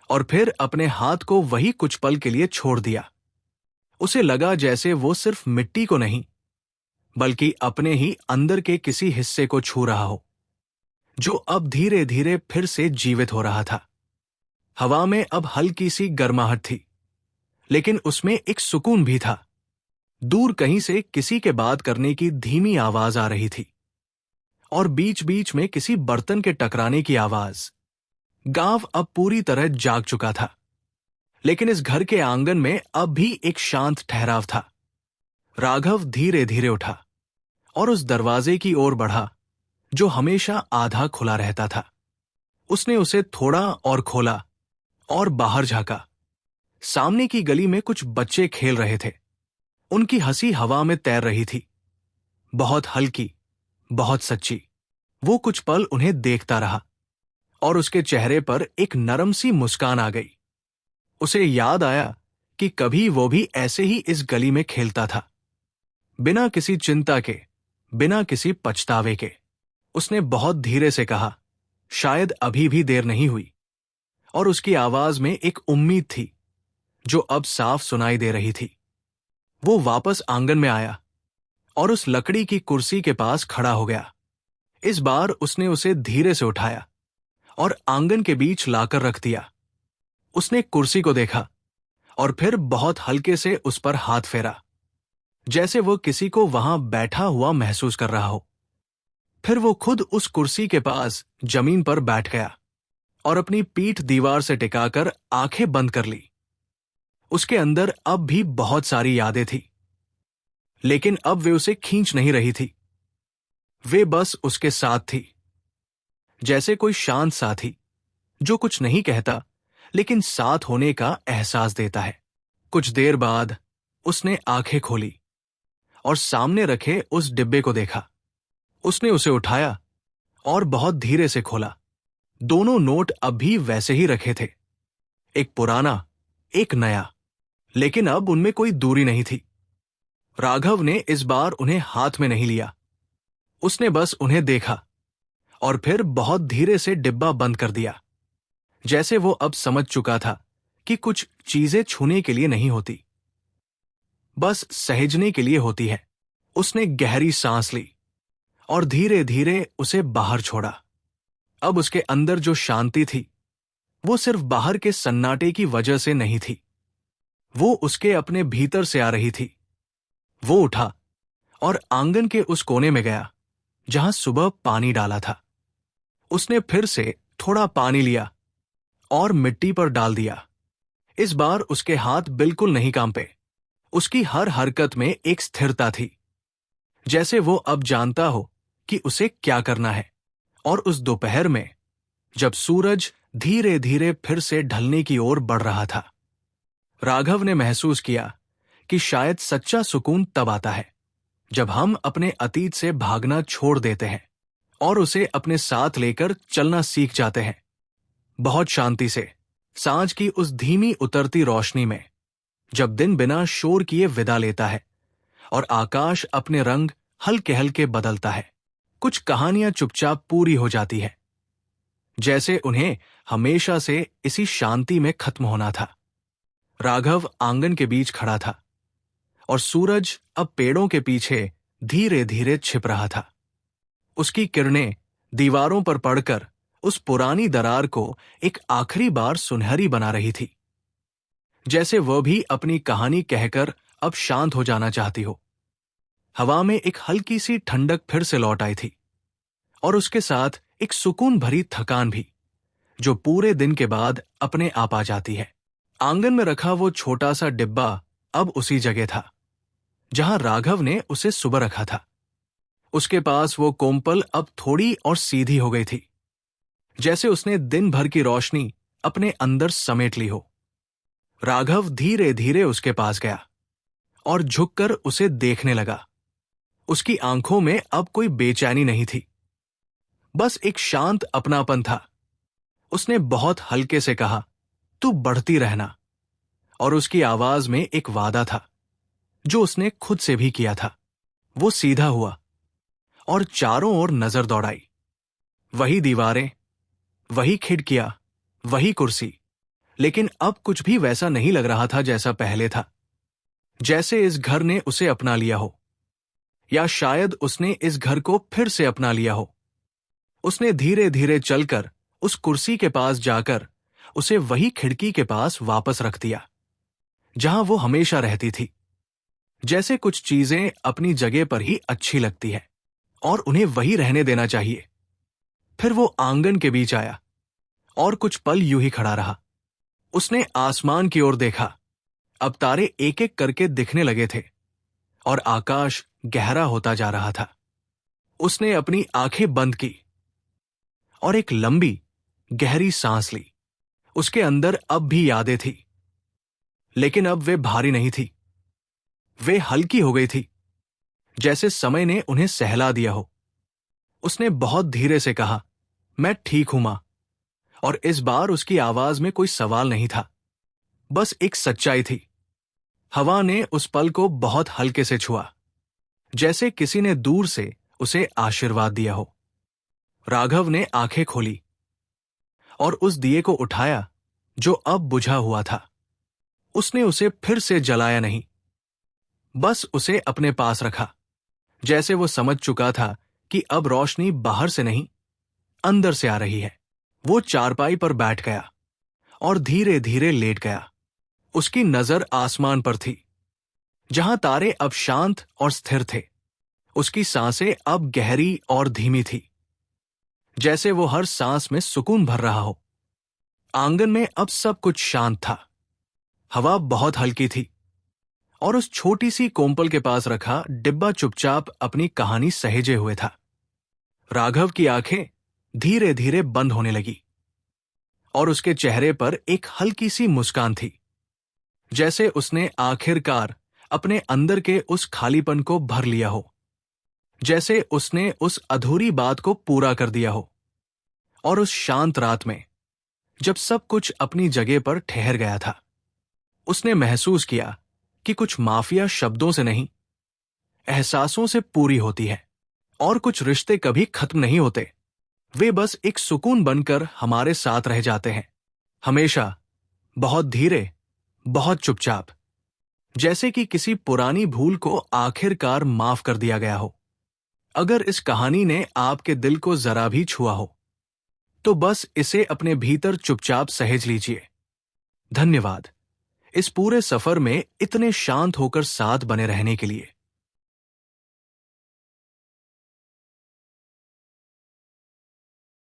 और फिर अपने हाथ को वही कुछ पल के लिए छोड़ दिया। उसे लगा जैसे वो सिर्फ मिट्टी को नहीं, बल्कि अपने ही अंदर के किसी हिस्से को छू रहा हो, जो अब धीरे धीरे फिर से जीवित हो रहा था। हवा में अब हल्की सी गर्माहट थी, लेकिन उसमें एक सुकून भी था। दूर कहीं से किसी के बात करने की धीमी आवाज आ रही थी और बीच बीच में किसी बर्तन के टकराने की आवाज। गांव अब पूरी तरह जाग चुका था, लेकिन इस घर के आंगन में अब भी एक शांत ठहराव था। राघव धीरे धीरे उठा और उस दरवाजे की ओर बढ़ा जो हमेशा आधा खुला रहता था। उसने उसे थोड़ा और खोला और बाहर झांका। सामने की गली में कुछ बच्चे खेल रहे थे। उनकी हंसी हवा में तैर रही थी, बहुत हल्की, बहुत सच्ची। वो कुछ पल उन्हें देखता रहा और उसके चेहरे पर एक नरम सी मुस्कान आ गई। उसे याद आया कि कभी वो भी ऐसे ही इस गली में खेलता था, बिना किसी चिंता के, बिना किसी पछतावे के। उसने बहुत धीरे से कहा, शायद अभी भी देर नहीं हुई। और उसकी आवाज में एक उम्मीद थी जो अब साफ सुनाई दे रही थी। वो वापस आंगन में आया और उस लकड़ी की कुर्सी के पास खड़ा हो गया। इस बार उसने उसे धीरे से उठाया और आंगन के बीच लाकर रख दिया। उसने कुर्सी को देखा और फिर बहुत हल्के से उस पर हाथ फेरा, जैसे वो किसी को वहां बैठा हुआ महसूस कर रहा हो। फिर वो खुद उस कुर्सी के पास जमीन पर बैठ गया और अपनी पीठ दीवार से टिकाकर आंखें बंद कर ली। उसके अंदर अब भी बहुत सारी यादें थी, लेकिन अब वे उसे खींच नहीं रही थी। वे बस उसके साथ थी, जैसे कोई शांत साथी जो कुछ नहीं कहता लेकिन साथ होने का एहसास देता है। कुछ देर बाद उसने आंखें खोली और सामने रखे उस डिब्बे को देखा। उसने उसे उठाया और बहुत धीरे से खोला। दोनों नोट अब भी वैसे ही रखे थे, एक पुराना, एक नया, लेकिन अब उनमें कोई दूरी नहीं थी। राघव ने इस बार उन्हें हाथ में नहीं लिया। उसने बस उन्हें देखा और फिर बहुत धीरे से डिब्बा बंद कर दिया, जैसे वो अब समझ चुका था कि कुछ चीजें छूने के लिए नहीं होती, बस सहेजने के लिए होती है। उसने गहरी सांस ली और धीरे धीरे उसे बाहर छोड़ा। अब उसके अंदर जो शांति थी वो सिर्फ बाहर के सन्नाटे की वजह से नहीं थी, वो उसके अपने भीतर से आ रही थी। वो उठा और आंगन के उस कोने में गया जहां सुबह पानी डाला था। उसने फिर से थोड़ा पानी लिया और मिट्टी पर डाल दिया। इस बार उसके हाथ बिल्कुल नहीं कांपे। उसकी हर हरकत में एक स्थिरता थी, जैसे वो अब जानता हो कि उसे क्या करना है। और उस दोपहर में, जब सूरज धीरे धीरे फिर से ढलने की ओर बढ़ रहा था, राघव ने महसूस किया कि शायद सच्चा सुकून तब आता है जब हम अपने अतीत से भागना छोड़ देते हैं और उसे अपने साथ लेकर चलना सीख जाते हैं। बहुत शांति से, सांझ की उस धीमी उतरती रोशनी में, जब दिन बिना शोर किए विदा लेता है और आकाश अपने रंग हल्के हल्के बदलता है, कुछ कहानियां चुपचाप पूरी हो जाती है, जैसे उन्हें हमेशा से इसी शांति में खत्म होना था। राघव आंगन के बीच खड़ा था और सूरज अब पेड़ों के पीछे धीरे धीरे छिप रहा था। उसकी किरणें दीवारों पर पड़कर उस पुरानी दरार को एक आखिरी बार सुनहरी बना रही थी, जैसे वह भी अपनी कहानी कहकर अब शांत हो जाना चाहती हो। हवा में एक हल्की सी ठंडक फिर से लौट आई थी और उसके साथ एक सुकून भरी थकान भी, जो पूरे दिन के बाद अपने आप आ जाती है। आंगन में रखा वो छोटा सा डिब्बा अब उसी जगह था जहां राघव ने उसे सुबह रखा था। उसके पास वो कोम्पल अब थोड़ी और सीधी हो गई थी, जैसे उसने दिन भर की रोशनी अपने अंदर समेट ली हो। राघव धीरे धीरे उसके पास गया और झुककर उसे देखने लगा। उसकी आंखों में अब कोई बेचैनी नहीं थी, बस एक शांत अपनापन था। उसने बहुत हल्के से कहा, तू बढ़ती रहना। और उसकी आवाज में एक वादा था जो उसने खुद से भी किया था। वो सीधा हुआ और चारों ओर नजर दौड़ाई। वही दीवारें, वही खिड़कियां, वही कुर्सी, लेकिन अब कुछ भी वैसा नहीं लग रहा था जैसा पहले था। जैसे इस घर ने उसे अपना लिया हो, या शायद उसने इस घर को फिर से अपना लिया हो। उसने धीरे धीरे चलकर उस कुर्सी के पास जाकर उसे वही खिड़की के पास वापस रख दिया जहां वो हमेशा रहती थी। जैसे कुछ चीजें अपनी जगह पर ही अच्छी लगती है और उन्हें वही रहने देना चाहिए। फिर वो आंगन के बीच आया और कुछ पल यूं ही खड़ा रहा। उसने आसमान की ओर देखा। अब तारे एक एक करके दिखने लगे थे और आकाश गहरा होता जा रहा था। उसने अपनी आंखें बंद की और एक लंबी गहरी सांस ली। उसके अंदर अब भी यादें थी, लेकिन अब वे भारी नहीं थी। वे हल्की हो गई थी, जैसे समय ने उन्हें सहला दिया हो। उसने बहुत धीरे से कहा, मैं ठीक हूं मां। और इस बार उसकी आवाज में कोई सवाल नहीं था, बस एक सच्चाई थी। हवा ने उस पल को बहुत हल्के से छुआ, जैसे किसी ने दूर से उसे आशीर्वाद दिया हो। राघव ने आंखें खोली और उस दिए को उठाया जो अब बुझा हुआ था। उसने उसे फिर से जलाया नहीं, बस उसे अपने पास रखा, जैसे वो समझ चुका था कि अब रोशनी बाहर से नहीं, अंदर से आ रही है। वो चारपाई पर बैठ गया और धीरे धीरे लेट गया। उसकी नजर आसमान पर थी, जहां तारे अब शांत और स्थिर थे। उसकी सांसें अब गहरी और धीमी थी, जैसे वो हर सांस में सुकून भर रहा हो। आंगन में अब सब कुछ शांत था। हवा बहुत हल्की थी और उस छोटी सी कोम्पल के पास रखा डिब्बा चुपचाप अपनी कहानी सहेजे हुए था। राघव की आंखें धीरे धीरे बंद होने लगी और उसके चेहरे पर एक हल्की सी मुस्कान थी, जैसे उसने आखिरकार अपने अंदर के उस खालीपन को भर लिया हो, जैसे उसने उस अधूरी बात को पूरा कर दिया हो। और उस शांत रात में, जब सब कुछ अपनी जगह पर ठहर गया था, उसने महसूस किया कि कुछ माफिया शब्दों से नहीं, एहसासों से पूरी होती है। और कुछ रिश्ते कभी खत्म नहीं होते, वे बस एक सुकून बनकर हमारे साथ रह जाते हैं, हमेशा, बहुत धीरे, बहुत चुपचाप, जैसे कि किसी पुरानी भूल को आखिरकार माफ कर दिया गया हो। अगर इस कहानी ने आपके दिल को जरा भी छुआ हो, तो बस इसे अपने भीतर चुपचाप सहेज लीजिए। धन्यवाद इस पूरे सफर में इतने शांत होकर साथ बने रहने के लिए।